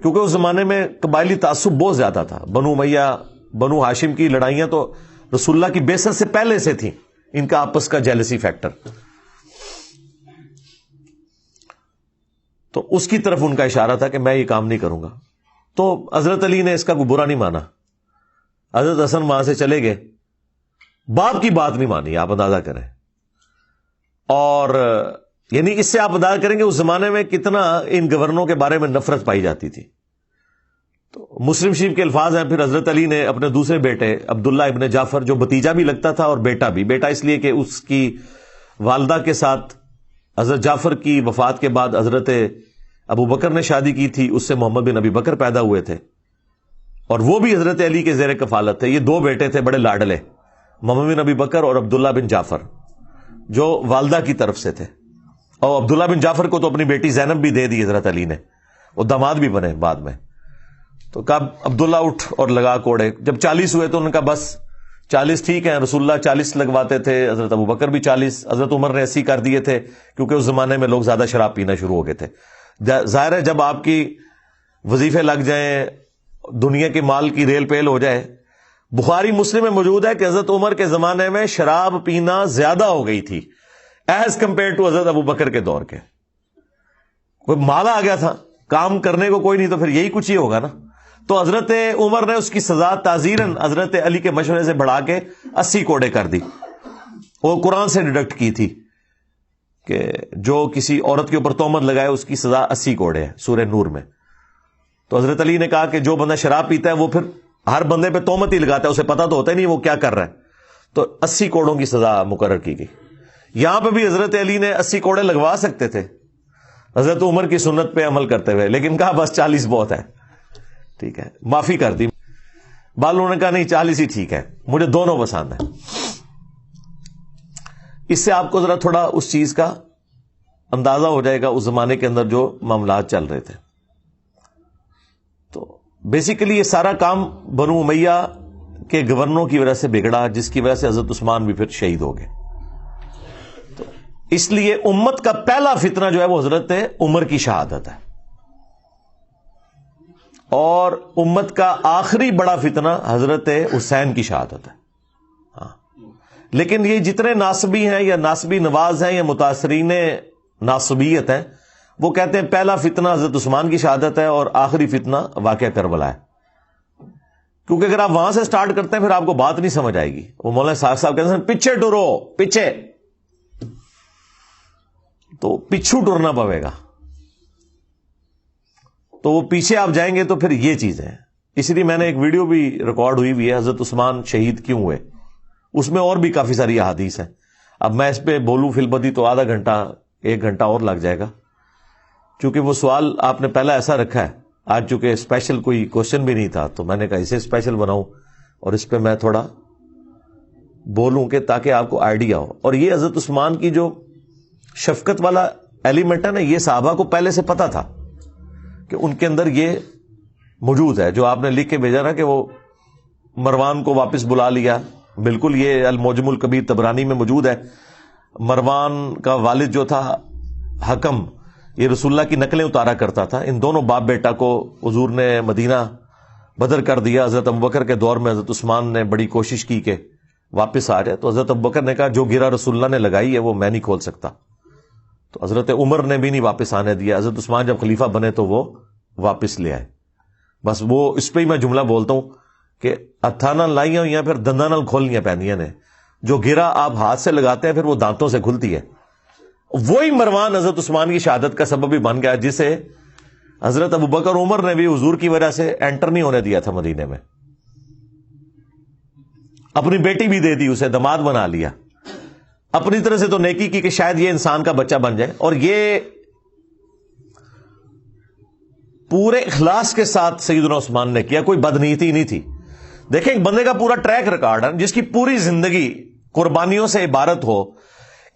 کیونکہ اس زمانے میں قبائلی تعصب بہت زیادہ تھا. بنو امیہ بنو ہاشم کی لڑائیاں تو رسول اللہ کی بعثت سے پہلے سے تھیں، ان کا آپس کا جیلسی فیکٹر. تو اس کی طرف ان کا اشارہ تھا کہ میں یہ کام نہیں کروں گا. تو حضرت علی نے اس کا کوئی برا نہیں مانا. حضرت حسن وہاں سے چلے گئے، باپ کی بات نہیں مانی. آپ اندازہ کریں، اور یعنی اس سے آپ اندازہ کریں کہ اس زمانے میں کتنا ان گورنروں کے بارے میں نفرت پائی جاتی تھی. تو مسلم شریف کے الفاظ ہیں، پھر حضرت علی نے اپنے دوسرے بیٹے عبداللہ ابن جعفر، جو بھتیجا بھی لگتا تھا اور بیٹا بھی، بیٹا اس لیے کہ اس کی والدہ کے ساتھ حضرت جعفر کی وفات کے بعد حضرت ابو بکر نے شادی کی تھی، اس سے محمد بن ابی بکر پیدا ہوئے تھے، اور وہ بھی حضرت علی کے زیر کفالت تھے. یہ 2 بیٹے تھے بڑے لاڈلے، محمد بن ابی بکر اور عبداللہ بن جعفر، جو والدہ کی طرف سے تھے. اور عبداللہ بن جعفر کو تو اپنی بیٹی زینب بھی دے دی حضرت علی نے، وہ داماد بھی بنے بعد میں. تو کہا عبداللہ اٹھ اور لگا کوڑے. جب 40 ہوئے تو انہوں نے کہا بس 40 ٹھیک ہیں. رسول اللہ 40 لگواتے تھے، حضرت ابو بکر بھی 40، حضرت عمر نے 80 کر دیے تھے، کیونکہ اس زمانے میں لوگ زیادہ شراب پینا شروع ہو گئے تھے. ظاہر ہے جب آپ کی وظیفے لگ جائیں، دنیا کے مال کی ریل پیل ہو جائے. بخاری مسلم میں موجود ہے کہ حضرت عمر کے زمانے میں شراب پینا زیادہ ہو گئی تھی ایز کمپیئر ٹو حضرت ابو بکر کے دور کے. کوئی مال آ گیا تھا، کام کرنے کو کوئی نہیں، تو پھر یہی کچھ ہی ہوگا نا. تو حضرت عمر نے اس کی سزا تعزیراً حضرت علی کے مشورے سے بڑھا کے 80 کوڑے کر دی. وہ قرآن سے ڈیڈکٹ کی تھی کہ جو کسی عورت کے اوپر تہمت لگائے اس کی سزا 80 کوڑے ہے سورہ نور میں. تو حضرت علی نے کہا کہ جو بندہ شراب پیتا ہے وہ پھر ہر بندے پہ تہمت ہی لگاتا ہے، اسے پتہ تو ہوتا ہی نہیں وہ کیا کر رہا ہے. تو 80 کوڑوں کی سزا مقرر کی گئی. یہاں پہ بھی حضرت علی نے 80 کوڑے لگوا سکتے تھے حضرت عمر کی سنت پہ عمل کرتے ہوئے، لیکن کہا بس 40 بہت ہے، ٹھیک ہے، معافی کر دی. بالوں نے کہا نہیں 40 ہی ٹھیک ہے، مجھے دونوں پسند ہیں. اس سے آپ کو ذرا تھوڑا اس چیز کا اندازہ ہو جائے گا اس زمانے کے اندر جو معاملات چل رہے تھے. تو بیسیکلی یہ سارا کام بنو امیہ کے گورنروں کی وجہ سے بگڑا، جس کی وجہ سے حضرت عثمان بھی پھر شہید ہو گئے. تو اس لیے امت کا پہلا فتنہ جو ہے وہ حضرت عمر کی شہادت ہے، اور امت کا آخری بڑا فتنہ حضرت حسین کی شہادت ہے. ہاں، لیکن یہ جتنے ناصبی ہیں یا ناصبی نواز ہیں یا متاثرین ناصبیت ہیں، وہ کہتے ہیں پہلا فتنہ حضرت عثمان کی شہادت ہے اور آخری فتنہ واقعہ کربلا ہے. کیونکہ اگر آپ وہاں سے سٹارٹ کرتے ہیں پھر آپ کو بات نہیں سمجھ آئے گی. وہ مولانا صاحب کہتے ہیں پیچھے ٹرو، پیچھے، تو پیچھو ٹرنا پڑے گا. تو وہ پیچھے آپ جائیں گے تو پھر یہ چیزیں ہیں. اس لیے میں نے ایک ویڈیو بھی ریکارڈ ہوئی ہے حضرت عثمان شہید کیوں ہوئے، اس میں اور بھی کافی ساری احادیث ہیں. اب میں اس پہ بولوں فی البدی تو آدھا گھنٹہ 1 گھنٹہ اور لگ جائے گا، چونکہ وہ سوال آپ نے پہلا ایسا رکھا ہے. آج چونکہ اسپیشل کوئی کوشچن بھی نہیں تھا تو میں نے کہا اسے اسپیشل بناؤں اور اس پہ میں تھوڑا بولوں کہ تاکہ آپ کو آئیڈیا ہو. اور یہ حضرت عثمان کی جو شفقت والا ایلیمنٹ ہے نا، یہ صحابہ کو پہلے سے پتا تھا کہ ان کے اندر یہ موجود ہے جو آپ نے لکھ کے بھیجا نا کہ وہ مروان کو واپس بلا لیا. بالکل یہ المعجم الکبیر طبرانی میں موجود ہے. مروان کا والد جو تھا حکم، یہ رسول اللہ کی نقلیں اتارا کرتا تھا. ان دونوں باپ بیٹا کو حضور نے مدینہ بدر کر دیا. حضرت ابوبکر کے دور میں حضرت عثمان نے بڑی کوشش کی کہ واپس آ جائے، تو حضرت ابوبکر نے کہا جو گرا رسول اللہ نے لگائی ہے وہ میں نہیں کھول سکتا. تو حضرت عمر نے بھی نہیں واپس آنے دیا. حضرت عثمان جب خلیفہ بنے تو وہ واپس لے آئے. بس وہ اس پہ ہی میں جملہ بولتا ہوں کہ ہتھاں لائیاں ہوئی ہیں پھر دنداں نال کھولنیاں پیندیاں نے. جو گرا آپ ہاتھ سے لگاتے ہیں پھر وہ دانتوں سے کھلتی ہے. وہی مروان حضرت عثمان کی شہادت کا سبب بھی بن گیا، جسے حضرت ابوبکر عمر نے بھی حضور کی وجہ سے انٹر نہیں ہونے دیا تھا مدینے میں. اپنی بیٹی بھی دے دی، اسے داماد بنا لیا. اپنی طرح سے تو نیکی کی کہ شاید یہ انسان کا بچہ بن جائے. اور یہ پورے اخلاص کے ساتھ سیدنا عثمان نے کیا، کوئی بدنیتی نہیں تھی. دیکھیں ایک بندے کا پورا ٹریک ریکارڈ ہے جس کی پوری زندگی قربانیوں سے عبارت ہو،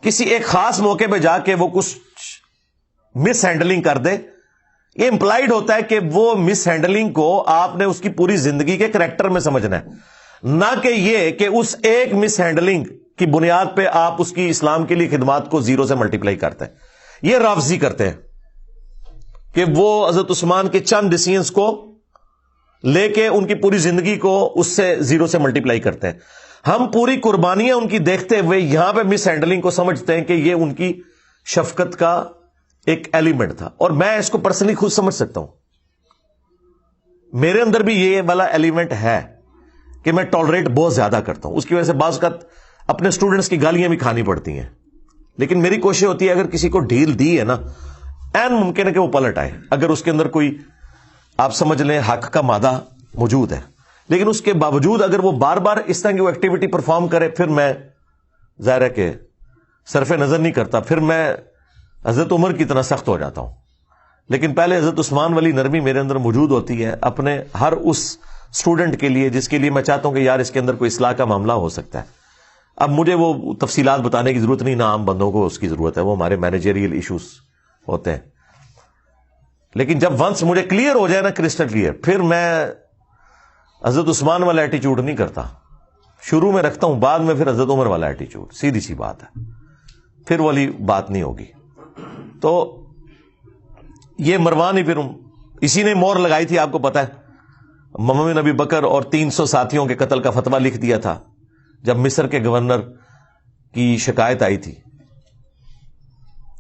کسی ایک خاص موقع پہ جا کے وہ کچھ مس ہینڈلنگ کر دے. یہ امپلائیڈ ہوتا ہے کہ وہ مس ہینڈلنگ کو آپ نے اس کی پوری زندگی کے کریکٹر میں سمجھنا ہے، نہ کہ یہ کہ اس ایک مس ہینڈلنگ کی بنیاد پہ آپ اس کی اسلام کے لیے خدمات کو زیرو سے ملٹیپلائی کرتے ہیں. یہ رافضی کرتے ہیں کہ وہ حضرت عثمان کے چند ڈیسیژنز کو لے کے ان کی پوری زندگی کو اس سے زیرو سے ملٹیپلائی کرتے ہیں. ہم پوری قربانیاں ان کی دیکھتے ہوئے یہاں پہ مس ہینڈلنگ کو سمجھتے ہیں کہ یہ ان کی شفقت کا ایک ایلیمنٹ تھا. اور میں اس کو پرسنلی خود سمجھ سکتا ہوں، میرے اندر بھی یہ والا ایلیمنٹ ہے کہ میں ٹالریٹ بہت زیادہ کرتا ہوں. اس کی وجہ سے بعض اوقات اپنے اسٹوڈنٹس کی گالیاں بھی کھانی پڑتی ہیں. لیکن میری کوشش ہوتی ہے اگر کسی کو ڈھیل دی ہے نا، این ممکن ہے کہ وہ پلٹ آئے اگر اس کے اندر کوئی آپ سمجھ لیں حق کا مادہ موجود ہے. لیکن اس کے باوجود اگر وہ بار بار اس طرح کی وہ ایکٹیویٹی پرفارم کرے، پھر میں ظاہر ہے کہ صرف نظر نہیں کرتا، پھر میں حضرت عمر کی طرح سخت ہو جاتا ہوں. لیکن پہلے حضرت عثمان والی نرمی میرے اندر موجود ہوتی ہے اپنے ہر اس اسٹوڈنٹ کے لیے جس کے لیے میں چاہتا ہوں کہ یار اس کے اندر کوئی اصلاح کا معاملہ ہو سکتا ہے. اب مجھے وہ تفصیلات بتانے کی ضرورت نہیں، نہ عام بندوں کو اس کی ضرورت ہے، وہ ہمارے مینیجریل ایشوز ہوتے ہیں. لیکن جب ونس مجھے کلیئر ہو جائے نا، کرسٹل کلیئر، پھر میں حضرت عثمان والا ایٹیچیوڈ نہیں کرتا. شروع میں رکھتا ہوں، بعد میں پھر حضرت عمر والا ایٹیچیوڈ. سیدھی سی بات ہے، پھر والی بات نہیں ہوگی. تو یہ مروان ہی پھر اسی نے مور لگائی تھی، آپ کو پتا ہے. محمد بن ابی بکر اور 300 ساتھیوں کے قتل کا فتویٰ لکھ دیا تھا جب مصر کے گورنر کی شکایت آئی تھی.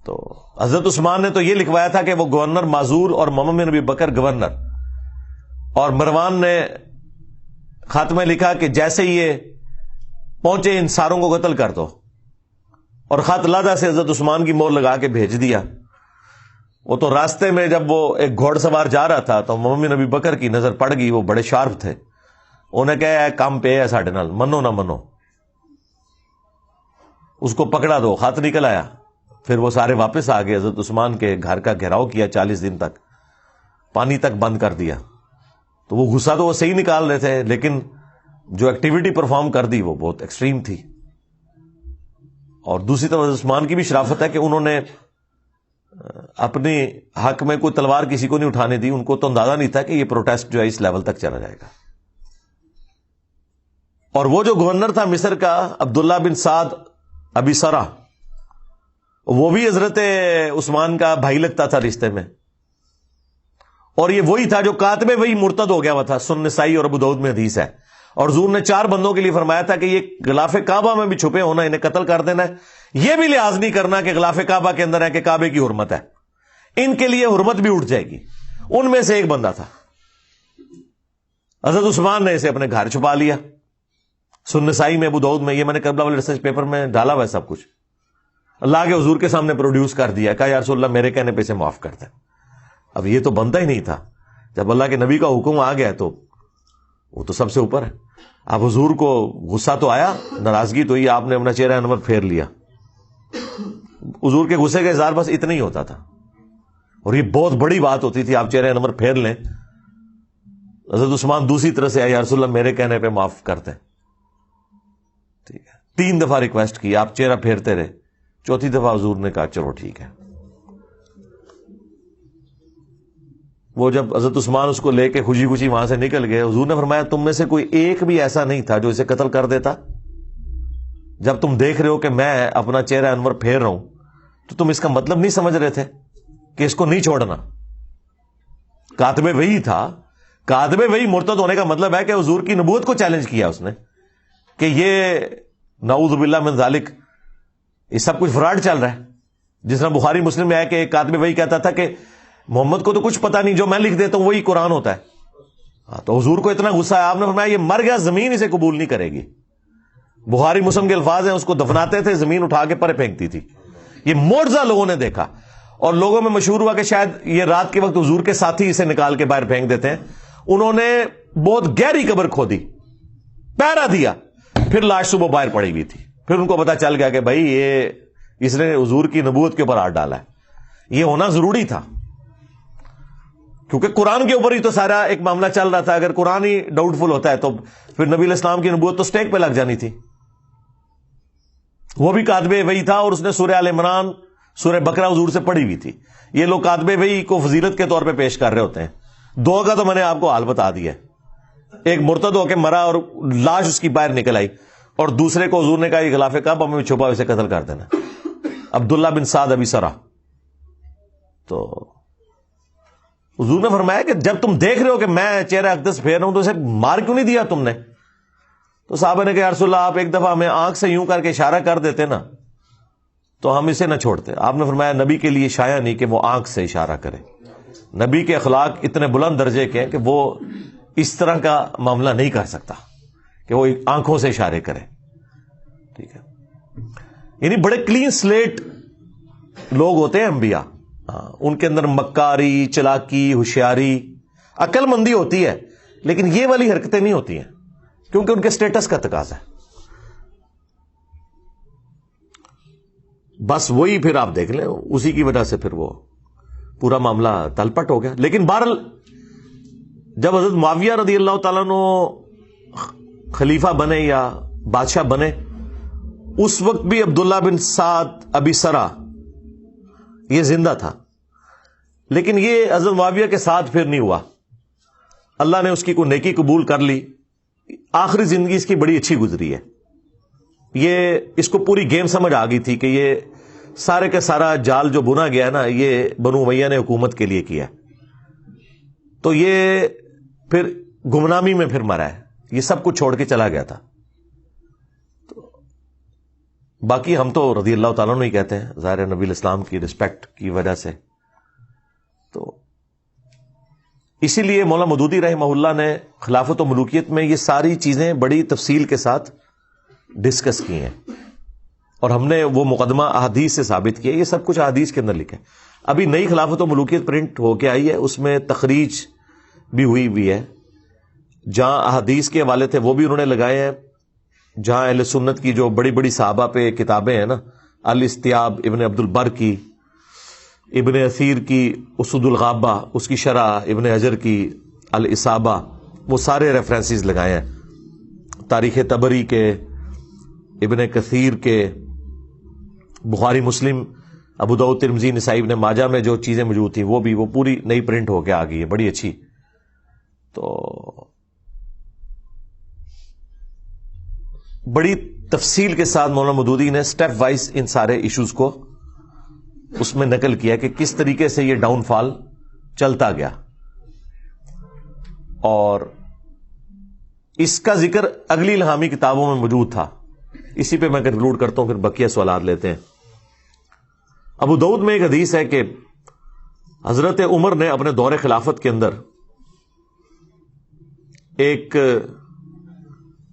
تو حضرت عثمان نے تو یہ لکھوایا تھا کہ وہ گورنر معذور اور محمد بن ابی بکر گورنر، اور مروان نے خط میں لکھا کہ جیسے یہ پہنچے ان ساروں کو قتل کر دو، اور خط لادہ سے حضرت عثمان کی مور لگا کے بھیج دیا. وہ تو راستے میں جب وہ ایک گھوڑ سوار جا رہا تھا تو محمد بن ابی بکر کی نظر پڑ گئی، وہ بڑے شارپ تھے. انہیں کہا ہے کام پہ ہے ساڈے نال، منو نہ منو، اس کو پکڑا دو. خط نکل آیا، پھر وہ سارے واپس آ گئے. حضرت عثمان کے گھر کا گھیراؤ کیا 40 دن تک، پانی تک بند کر دیا. تو وہ غصہ تو وہ صحیح نکال رہے تھے، لیکن جو ایکٹیویٹی پرفارم کر دی وہ بہت ایکسٹریم تھی. اور دوسری طرف حضرت عثمان کی بھی شرافت ہے کہ انہوں نے اپنی حق میں کوئی تلوار کسی کو نہیں اٹھانے دی. ان کو تو اندازہ نہیں تھا کہ یہ پروٹیسٹ جو ہے اس لیول تک چلا جائے گا. اور وہ جو گورنر تھا مصر کا عبداللہ بن سعد ابی سرا، وہ بھی حضرت عثمان کا بھائی لگتا تھا رشتے میں. اور یہ وہی تھا جو کاتب وہی مرتد ہو گیا ہوا تھا. سنن نسائی اور ابو داؤد میں حدیث ہے. اور حضور نے 4 بندوں کے لیے فرمایا تھا کہ یہ غلاف کعبہ میں بھی چھپے ہونا، انہیں قتل کر دینا ہے. یہ بھی لحاظ نہیں کرنا کہ غلاف کعبہ کے اندر ہے کہ کعبے کی حرمت ہے، ان کے لیے حرمت بھی اٹھ جائے گی. ان میں سے ایک بندہ تھا، حضرت عثمان نے اسے اپنے گھر چھپا لیا. سنن نسائی میں ابو داؤد میں، یہ میں نے کربلا والے ریسرچ پیپر میں ڈالا ہوا ہے سب کچھ. اللہ کے حضور کے سامنے پروڈیوس کر دیا، کہا یا رسول اللہ میرے کہنے پہ اسے معاف کر دیں. اب یہ تو بنتا ہی نہیں تھا. جب اللہ کے نبی کا حکم آ گیا تو وہ تو سب سے اوپر ہے. اب حضور کو غصہ تو آیا، ناراضگی تو ہی، آپ نے اپنا چہرہ انور پھیر لیا. حضور کے غصے کا اظہار بس اتنا ہی ہوتا تھا، اور یہ بہت بڑی بات ہوتی تھی آپ چہرہ انور پھیر لیں. حضرت عثمان دوسری طرح سے آئے، یا رسول اللہ میرے کہنے پہ معاف کرتے. ٹھیک ہے، 3 دفعہ ریکویسٹ کی، آپ چہرہ پھیرتے رہے. 4تھی دفعہ حضور نے کہا چلو ٹھیک ہے. وہ جب حضرت عثمان اس کو لے کے خوشی خوشی وہاں سے نکل گئے، حضور نے فرمایا تم میں سے کوئی ایک بھی ایسا نہیں تھا جو اسے قتل کر دیتا؟ جب تم دیکھ رہے ہو کہ میں اپنا چہرہ انور پھیر رہا ہوں تو تم اس کا مطلب نہیں سمجھ رہے تھے کہ اس کو نہیں چھوڑنا؟ کاتب وحی تھا. کاتب وحی مرتد ہونے کا مطلب ہے کہ حضور کی نبوت کو چیلنج کیا اس نے کہ یہ نعوذ باللہ من ذالک یہ سب کچھ فراڈ چل رہا ہے. جس طرح بخاری مسلم میں ہے کہ ایک کاتب وحی کہتا تھا کہ محمد کو تو کچھ پتا نہیں، جو میں لکھ دیتا ہوں وہی قرآن ہوتا ہے. تو حضور کو اتنا غصہ ہے، آپ نے فرمایا یہ مر گیا، زمین اسے قبول نہیں کرے گی. بخاری مسلم کے الفاظ ہیں، اس کو دفناتے تھے، زمین اٹھا کے پرے پھینکتی تھی. یہ معجزہ لوگوں نے دیکھا اور لوگوں میں مشہور ہوا کہ شاید یہ رات کے وقت حضور کے ساتھی اسے نکال کے باہر پھینک دیتے ہیں. انہوں نے بہت گہری قبر کھودی، پہرا دیا، پھر لاش صبح باہر پڑی ہوئی تھی. پھر ان کو پتا چل گیا کہ بھائی یہ اس نے حضور کی نبوت کے اوپر ہاتھ ڈالا ہے. یہ ہونا ضروری تھا کیونکہ قرآن کے اوپر ہی تو سارا ایک معاملہ چل رہا تھا. اگر قرآن ہی ڈاؤٹ فل ہوتا ہے تو پھر نبی علیہ السلام کی نبوت تو سٹیک پہ لگ جانی تھی. وہ بھی کاتب وحی تھا اور اس نے سورہ آل عمران، سورہ بقرہ حضور سے پڑھی ہوئی تھی. یہ لوگ کاتب وحی کو فضیلت کے طور پہ پیش کر رہے ہوتے ہیں. دو کا تو میں نے آپ کو حال بتا دیا. ایک مرتد ہو کے مرا اور لاش اس کی باہر نکل آئی، اور دوسرے کو حضور نے کہا یہ غلاف کعبہ میں چھپا اسے قتل کر دینا، عبداللہ بن سعد ابی سرا. تو حضور نے فرمایا کہ جب تم دیکھ رہے ہو کہ میں چہرہ اقدس پھیر رہا ہوں تو اسے مار کیوں نہیں دیا تم نے؟ تو صحابہ نے کہا یا رسول اللہ آپ ایک دفعہ ہمیں آنکھ سے یوں کر کے اشارہ کر دیتے نا تو ہم اسے نہ چھوڑتے. آپ نے فرمایا نبی کے لیے شایع نہیں کہ وہ آنکھ سے اشارہ کرے. نبی کے اخلاق اتنے بلند درجے کے ہیں کہ وہ اس طرح کا معاملہ نہیں کر سکتا کہ وہ آنکھوں سے اشارے کرے. ٹھیک ہے، یعنی بڑے کلین سلیٹ لوگ ہوتے ہیں انبیاء. ان کے اندر مکاری، چلاکی، ہوشیاری، عقل مندی ہوتی ہے، لیکن یہ والی حرکتیں نہیں ہوتی ہیں کیونکہ ان کے سٹیٹس کا تقاضا ہے. بس وہی پھر آپ دیکھ لیں اسی کی وجہ سے پھر وہ پورا معاملہ تلپٹ ہو گیا. لیکن بہرحال جب حضرت معاویہ رضی اللہ تعالیٰ عنہ خلیفہ بنے یا بادشاہ بنے، اس وقت بھی عبداللہ بن سعد ابی سرا یہ زندہ تھا، لیکن یہ حضرت معاویہ کے ساتھ پھر نہیں ہوا. اللہ نے اس کی کوئی نیکی قبول کر لی، آخری زندگی اس کی بڑی اچھی گزری ہے. یہ اس کو پوری گیم سمجھ آ گئی تھی کہ یہ سارے کا سارا جال جو بنا گیا نا یہ بنو امیہ نے حکومت کے لیے کیا، تو یہ پھر گمنامی میں پھر مرا ہے. یہ سب کچھ چھوڑ کے چلا گیا تھا. تو باقی ہم تو رضی اللہ تعالیٰ عنہ ہی کہتے ہیں، ظاہر نبی الاسلام کی رسپیکٹ کی وجہ سے. تو اسی لیے مولانا مودودی رحمہ اللہ نے خلافت و ملوکیت میں یہ ساری چیزیں بڑی تفصیل کے ساتھ ڈسکس کی ہیں، اور ہم نے وہ مقدمہ احادیث سے ثابت کیا. یہ سب کچھ احادیث کے اندر لکھا ہے. ابھی نئی خلافت و ملوکیت پرنٹ ہو کے آئی ہے، اس میں تخریج بھی ہوئی ہے. جہاں احادیث کے حوالے تھے وہ بھی انہوں نے لگائے ہیں. جہاں اہل سنت کی جو بڑی بڑی صحابہ پہ کتابیں ہیں نا، الاستیاب ابن عبد البر کی، ابن اثیر کی اسود الغابہ، اس کی شرح ابن حجر کی الاصابہ، وہ سارے ریفرنسز لگائے ہیں. تاریخ طبری کے، ابن کثیر کے، بخاری مسلم، ابو داؤد ترمذی نسائی ابن ماجہ میں جو چیزیں موجود تھیں وہ بھی وہ پوری نئی پرنٹ ہو کے آ گئی ہے، بڑی اچھی. تو بڑی تفصیل کے ساتھ مولانا مودودی نے سٹیپ وائز ان سارے ایشوز کو اس میں نقل کیا کہ کس طریقے سے یہ ڈاؤن فال چلتا گیا. اور اس کا ذکر اگلی الہامی کتابوں میں موجود تھا. اسی پہ میں کنکلوڈ کرتا ہوں، پھر بقیہ سوالات لیتے ہیں. ابو داؤد میں ایک حدیث ہے کہ حضرت عمر نے اپنے دور خلافت کے اندر ایک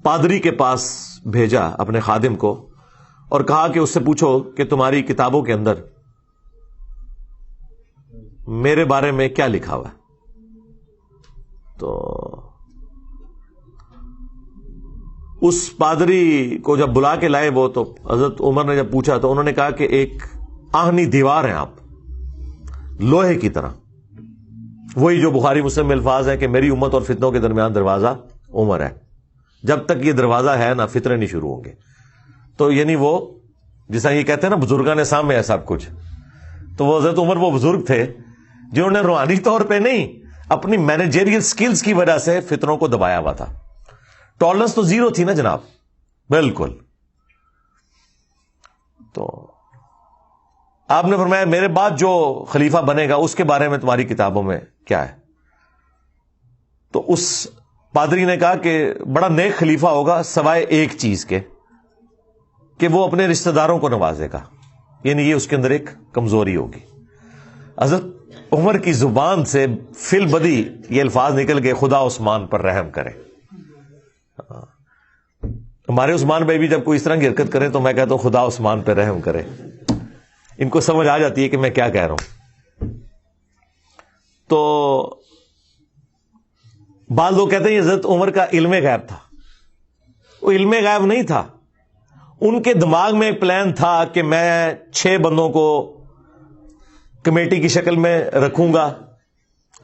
پادری کے پاس بھیجا اپنے خادم کو اور کہا کہ اس سے پوچھو کہ تمہاری کتابوں کے اندر میرے بارے میں کیا لکھا ہوا ہے. تو اس پادری کو جب بلا کے لائے وہ، تو حضرت عمر نے جب پوچھا تو انہوں نے کہا کہ ایک آہنی دیوار ہیں آپ، لوہے کی طرح. وہی جو بخاری مسلم میں الفاظ ہیں کہ میری امت اور فتنوں کے درمیان دروازہ عمر ہے، جب تک یہ دروازہ ہے نا فتنے نہیں شروع ہوں گے. تو یعنی وہ جیسا یہ کہتے ہیں نا بزرگان سامنے ہے سب کچھ، تو وہ حضرت عمر وہ بزرگ تھے جنہوں نے روحانی طور پہ نہیں اپنی مینیجریل سکلز کی وجہ سے فتنوں کو دبایا ہوا تھا. ٹالرنس تو زیرو تھی نا جناب, بالکل. تو آپ نے فرمایا میرے بعد جو خلیفہ بنے گا اس کے بارے میں تمہاری کتابوں میں کیا ہے؟ تو اس پادری نے کہا کہ بڑا نیک خلیفہ ہوگا سوائے ایک چیز کے کہ وہ اپنے رشتہ داروں کو نوازے گا, یعنی یہ اس کے اندر ایک کمزوری ہوگی. حضرت عمر کی زبان سے فی البدی یہ الفاظ نکل گئے, خدا عثمان پر رحم کرے. ہمارے عثمان بھائی بھی جب کوئی اس طرح کی حرکت کرے تو میں کہتا ہوں خدا عثمان پہ رحم کرے. ان کو سمجھ آ جاتی ہے کہ میں کیا کہہ رہا ہوں. تو بعض لوگ کہتے ہیں حضرت عمر کا علم غیب تھا. وہ علم غیب نہیں تھا, ان کے دماغ میں ایک پلان تھا کہ میں 6 بندوں کو کمیٹی کی شکل میں رکھوں گا.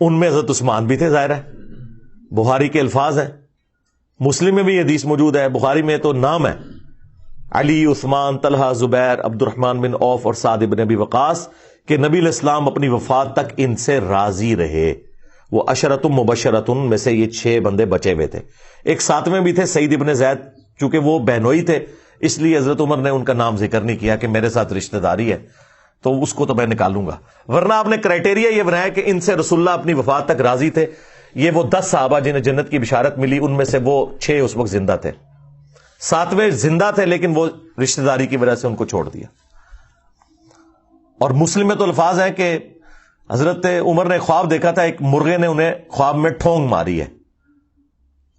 ان میں حضرت عثمان بھی تھے, ظاہر ہے, بخاری کے الفاظ ہیں, مسلم میں بھی حدیث موجود ہے, بخاری میں تو نام ہے علی, عثمان, طلحہ, زبیر, عبد الرحمن بن عوف اور سعد بن ابی وقاص کہ نبی علیہ السلام اپنی وفات تک ان سے راضی رہے. وہ عشرۃ مبشرۃ میں سے یہ 6 بندے بچے ہوئے تھے. ایک 7ویں بھی تھے سعید ابن زید, چونکہ وہ بہنوئی تھے اس لیے حضرت عمر نے ان کا نام ذکر نہیں کیا کہ میرے ساتھ رشتہ داری ہے تو اس کو تو میں نکالوں گا. ورنہ آپ نے کرائٹیریا یہ بنایا کہ ان سے رسول اللہ اپنی وفات تک راضی تھے. یہ وہ 10 صحابہ جنہیں جنت کی بشارت ملی, ان میں سے وہ 6 اس وقت زندہ تھے, 7ویں زندہ تھے لیکن وہ رشتہ داری کی وجہ سے ان کو چھوڑ دیا. اور مسلم میں تو الفاظ ہیں کہ حضرت عمر نے خواب دیکھا تھا, ایک مرغے نے انہیں خواب میں ٹھونگ ماری ہے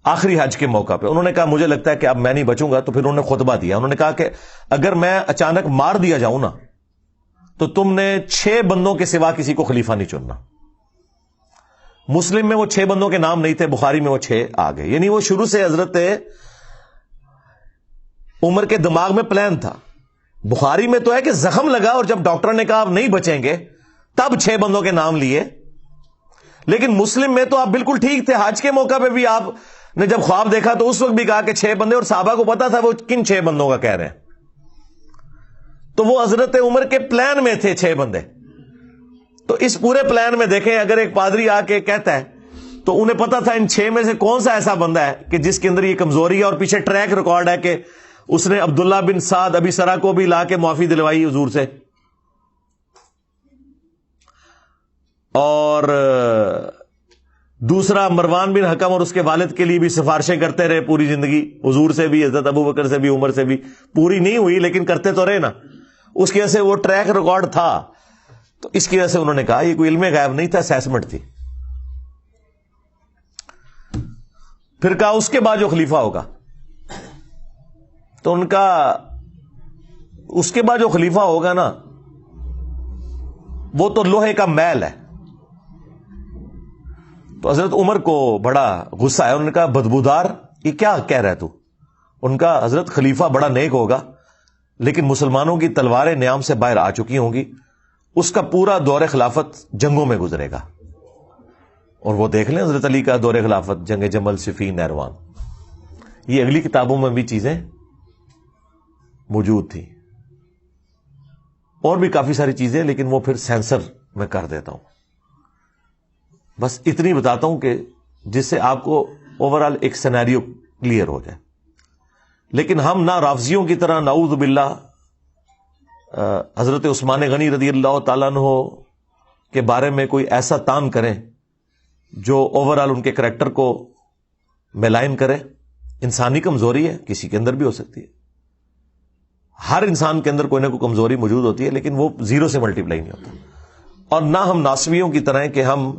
آخری حج کے موقع پہ. انہوں نے کہا مجھے لگتا ہے کہ اب میں نہیں بچوں گا, تو پھر انہوں نے خطبہ دیا. انہوں نے کہا کہ اگر میں اچانک مار دیا جاؤں نا تو تم نے 6 بندوں کے سوا کسی کو خلیفہ نہیں چننا. مسلم میں وہ 6 بندوں کے نام نہیں تھے, بخاری میں وہ 6 آ گئے. یعنی وہ شروع سے حضرت عمر کے دماغ میں پلان تھا. بخاری میں تو ہے کہ زخم لگا اور جب ڈاکٹر نے کہا آپ نہیں بچیں گے تب 6 بندوں کے نام لیے. لیکن مسلم میں تو آپ بالکل ٹھیک تھے, حج کے موقع پہ بھی آپ نے جب خواب دیکھا تو اس وقت بھی کہا کہ 6 بندے, اور صحابہ کو پتا تھا وہ کن 6 بندوں کا کہہ رہے ہیں. تو وہ حضرت عمر کے پلان میں تھے 6 بندے. تو اس پورے پلان میں دیکھیں, اگر ایک پادری آ کے کہتا ہے تو انہیں پتا تھا ان 6 میں سے کون سا ایسا بندہ ہے کہ جس کے اندر یہ کمزوری ہے, اور پیچھے ٹریک ریکارڈ ہے کہ اس نے عبداللہ بن سعد ابی سرا کو بھی لا کے معافی دلوائی حضور سے, اور دوسرا مروان بن حکم اور اس کے والد کے لیے بھی سفارشیں کرتے رہے پوری زندگی, حضور سے بھی, حضرت ابو بکر سے بھی, عمر سے بھی. پوری نہیں ہوئی لیکن کرتے تو رہے نا. اس کی وجہ سے وہ ٹریک ریکارڈ تھا. تو اس کی وجہ سے انہوں نے کہا یہ کوئی علم غیب نہیں تھا, اسیسمنٹ تھی. پھر کہا اس کے بعد جو خلیفہ ہوگا, تو ان کا اس کے بعد جو خلیفہ ہوگا نا وہ تو لوہے کا محل ہے. تو حضرت عمر کو بڑا غصہ ہے. انہوں نے کہا بدبودار, یہ کیا کہہ رہا ہے تو؟ ان کا حضرت خلیفہ بڑا نیک ہوگا لیکن مسلمانوں کی تلواریں نیام سے باہر آ چکی ہوں گی, اس کا پورا دور خلافت جنگوں میں گزرے گا. اور وہ دیکھ لیں حضرت علی کا دور خلافت, جنگ جمل, صفین, نیروان, یہ اگلی کتابوں میں بھی چیزیں موجود تھیں, اور بھی کافی ساری چیزیں, لیکن وہ پھر سینسر میں کر دیتا ہوں. بس اتنی بتاتا ہوں کہ جس سے آپ کو اوورال ایک سینیریو کلیئر ہو جائے. لیکن ہم نہ رافضیوں کی طرح نعوذ باللہ حضرت عثمان غنی رضی اللہ تعالیٰ عنہ کے بارے میں کوئی ایسا تان کریں جو اوورال ان کے کریکٹر کو ملائن کرے. انسانی کمزوری ہے, کسی کے اندر بھی ہو سکتی ہے, ہر انسان کے اندر کوئی نہ کوئی کمزوری موجود ہوتی ہے, لیکن وہ 0 سے ملٹیپلائی نہیں ہوتا. اور نہ ہم ناصبیوں کی طرح کہ ہم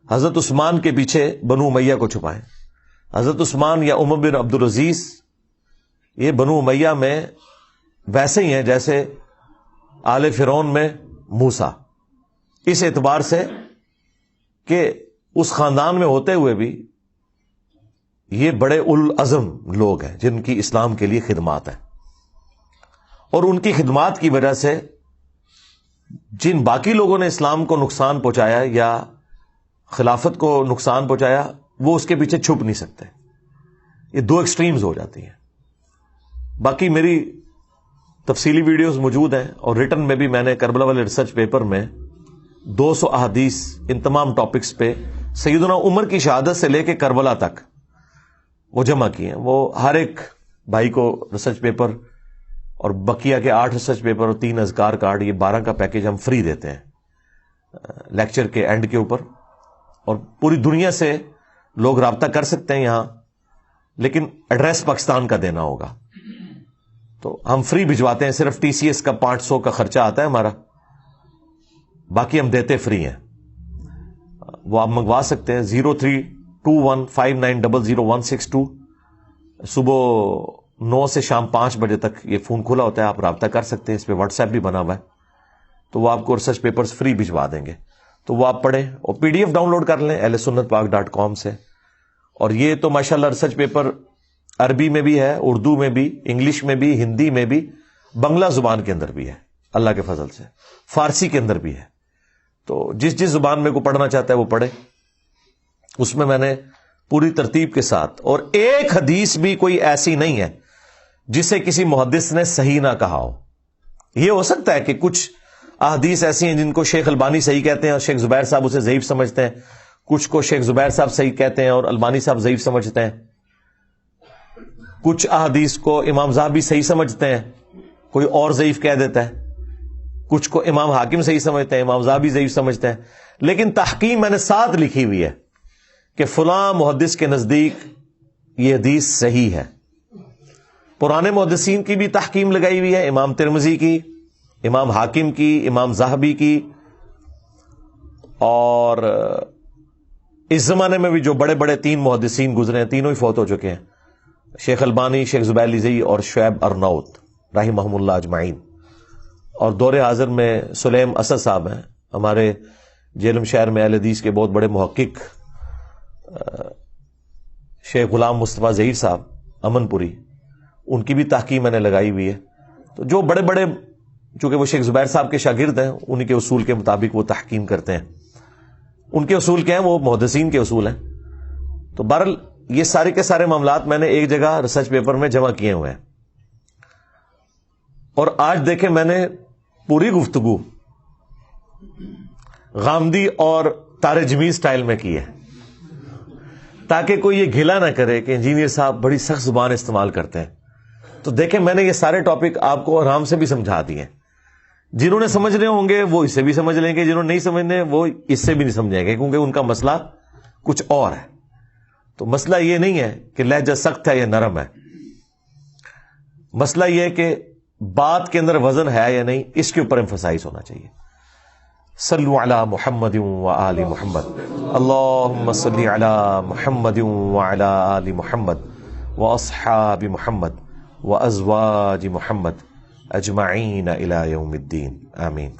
حضرت عثمان کے پیچھے بنو امیہ کو چھپائیں. حضرت عثمان یا عمر بن عبد العزیز یہ بنو امیہ میں ویسے ہی ہیں جیسے آل فرعون میں موسیٰ, اس اعتبار سے کہ اس خاندان میں ہوتے ہوئے بھی یہ بڑے العزم لوگ ہیں جن کی اسلام کے لیے خدمات ہیں, اور ان کی خدمات کی وجہ سے جن باقی لوگوں نے اسلام کو نقصان پہنچایا یا خلافت کو نقصان پہنچایا وہ اس کے پیچھے چھپ نہیں سکتے. یہ 2 ایکسٹریمز ہو جاتی ہیں. باقی میری تفصیلی ویڈیوز موجود ہیں, اور ریٹن میں بھی میں نے کربلا والے ریسرچ پیپر میں 200 احادیث ان تمام ٹاپکس پہ سیدنا عمر کی شہادت سے لے کے کربلا تک وہ جمع کیے ہیں. وہ ہر ایک بھائی کو ریسرچ پیپر اور بقیہ کے 8 ریسرچ پیپر اور 3 اذکار کارڈ، یہ 12 کا پیکج ہم فری دیتے ہیں لیکچر کے اینڈ کے اوپر. اور پوری دنیا سے لوگ رابطہ کر سکتے ہیں یہاں، لیکن ایڈریس پاکستان کا دینا ہوگا. تو ہم فری بھجواتے ہیں، صرف ٹی سی ایس کا 500 کا خرچہ آتا ہے ہمارا، باقی ہم دیتے فری ہیں. وہ آپ منگوا سکتے ہیں 032159000162. صبح 9 سے شام 5 بجے تک یہ فون کھلا ہوتا ہے، آپ رابطہ کر سکتے ہیں. اس پہ واٹس ایپ بھی بنا ہوا ہے، تو وہ آپ کو ریسرچ پیپرز فری بھجوا دیں گے. تو وہ آپ پڑھیں اور P D F download کر لیں ahlsunnatpak.com سے. اور یہ تو ماشاءاللہ ریسرچ پیپر عربی میں بھی ہے، اردو میں بھی، انگلش میں بھی، ہندی میں بھی، بنگلہ زبان کے اندر بھی ہے اللہ کے فضل سے، فارسی کے اندر بھی ہے. تو جس زبان میں کو پڑھنا چاہتا ہے وہ پڑھے. اس میں میں نے پوری ترتیب کے ساتھ، اور ایک حدیث بھی کوئی ایسی نہیں ہے جسے کسی محدث نے صحیح نہ کہا ہو. یہ ہو سکتا ہے کہ کچھ احادیث ایسی ہیں جن کو شیخ البانی صحیح کہتے ہیں اور شیخ زبیر صاحب اسے ضعیف سمجھتے ہیں، کچھ کو شیخ زبیر صاحب صحیح کہتے ہیں اور البانی صاحب ضعیف سمجھتے ہیں، کچھ احادیث کو امام زاہبی صحیح سمجھتے ہیں، کوئی اور ضعیف کہہ دیتا ہے، کچھ کو امام حاکم صحیح سمجھتے ہیں، امام زاہبی ضعیف سمجھتے ہیں. لیکن تحقیم میں نے ساتھ لکھی ہوئی ہے کہ فلاں محدث کے نزدیک یہ حدیث صحیح ہے. پرانے محدثین کی بھی تحقیم لگائی ہوئی ہے، امام ترمذی کی، امام حاکم کی، امام زاہبی کی. اور اس زمانے میں بھی جو بڑے بڑے 3 محدثین گزرے ہیں، تینوں ہی فوت ہو چکے ہیں، شیخ البانی، شیخ زبیر لیزئی اور شعیب ارناؤت رحمہم اللہ اجمعین. اور دور حاضر میں سلیم اسد صاحب ہیں، ہمارے جیلم شہر میں اہل حدیث کے بہت بڑے محقق، شیخ غلام مصطفیٰ ظہیر صاحب امن پوری، ان کی بھی تحقیق میں نے لگائی ہوئی ہے. تو جو بڑے بڑے، چونکہ وہ شیخ زبیر صاحب کے شاگرد ہیں، انہی کے اصول کے مطابق وہ تحقیم کرتے ہیں. ان کے اصول کیا ہیں؟ وہ محدثین کے اصول ہیں. تو بہرحال یہ سارے کے سارے معاملات میں نے ایک جگہ ریسرچ پیپر میں جمع کیے ہوئے ہیں. اور آج دیکھیں میں نے پوری گفتگو غامدی اور تار جمیل سٹائل میں کی ہے، تاکہ کوئی یہ گھلا نہ کرے کہ انجینئر صاحب بڑی سخت زبان استعمال کرتے ہیں. تو دیکھیں میں نے یہ سارے ٹاپک آپ کو آرام سے بھی سمجھا دیے. جنہوں نے سمجھنے ہوں گے وہ اسے بھی سمجھ لیں گے، جنہوں نے نہیں سمجھنے وہ اس سے بھی نہیں سمجھیں گے، کیونکہ ان کا مسئلہ کچھ اور ہے. تو مسئلہ یہ نہیں ہے کہ لہجہ سخت ہے یا نرم ہے، مسئلہ یہ ہے کہ بات کے اندر وزن ہے یا نہیں، اس کے اوپر ایمفسائز ہونا چاہیے. صلو علی محمد و آل محمد، اللہم صلی علی محمد و علی آل محمد و اصحاب محمد و ازواج محمد اجمعین الی یوم الدین، آمین.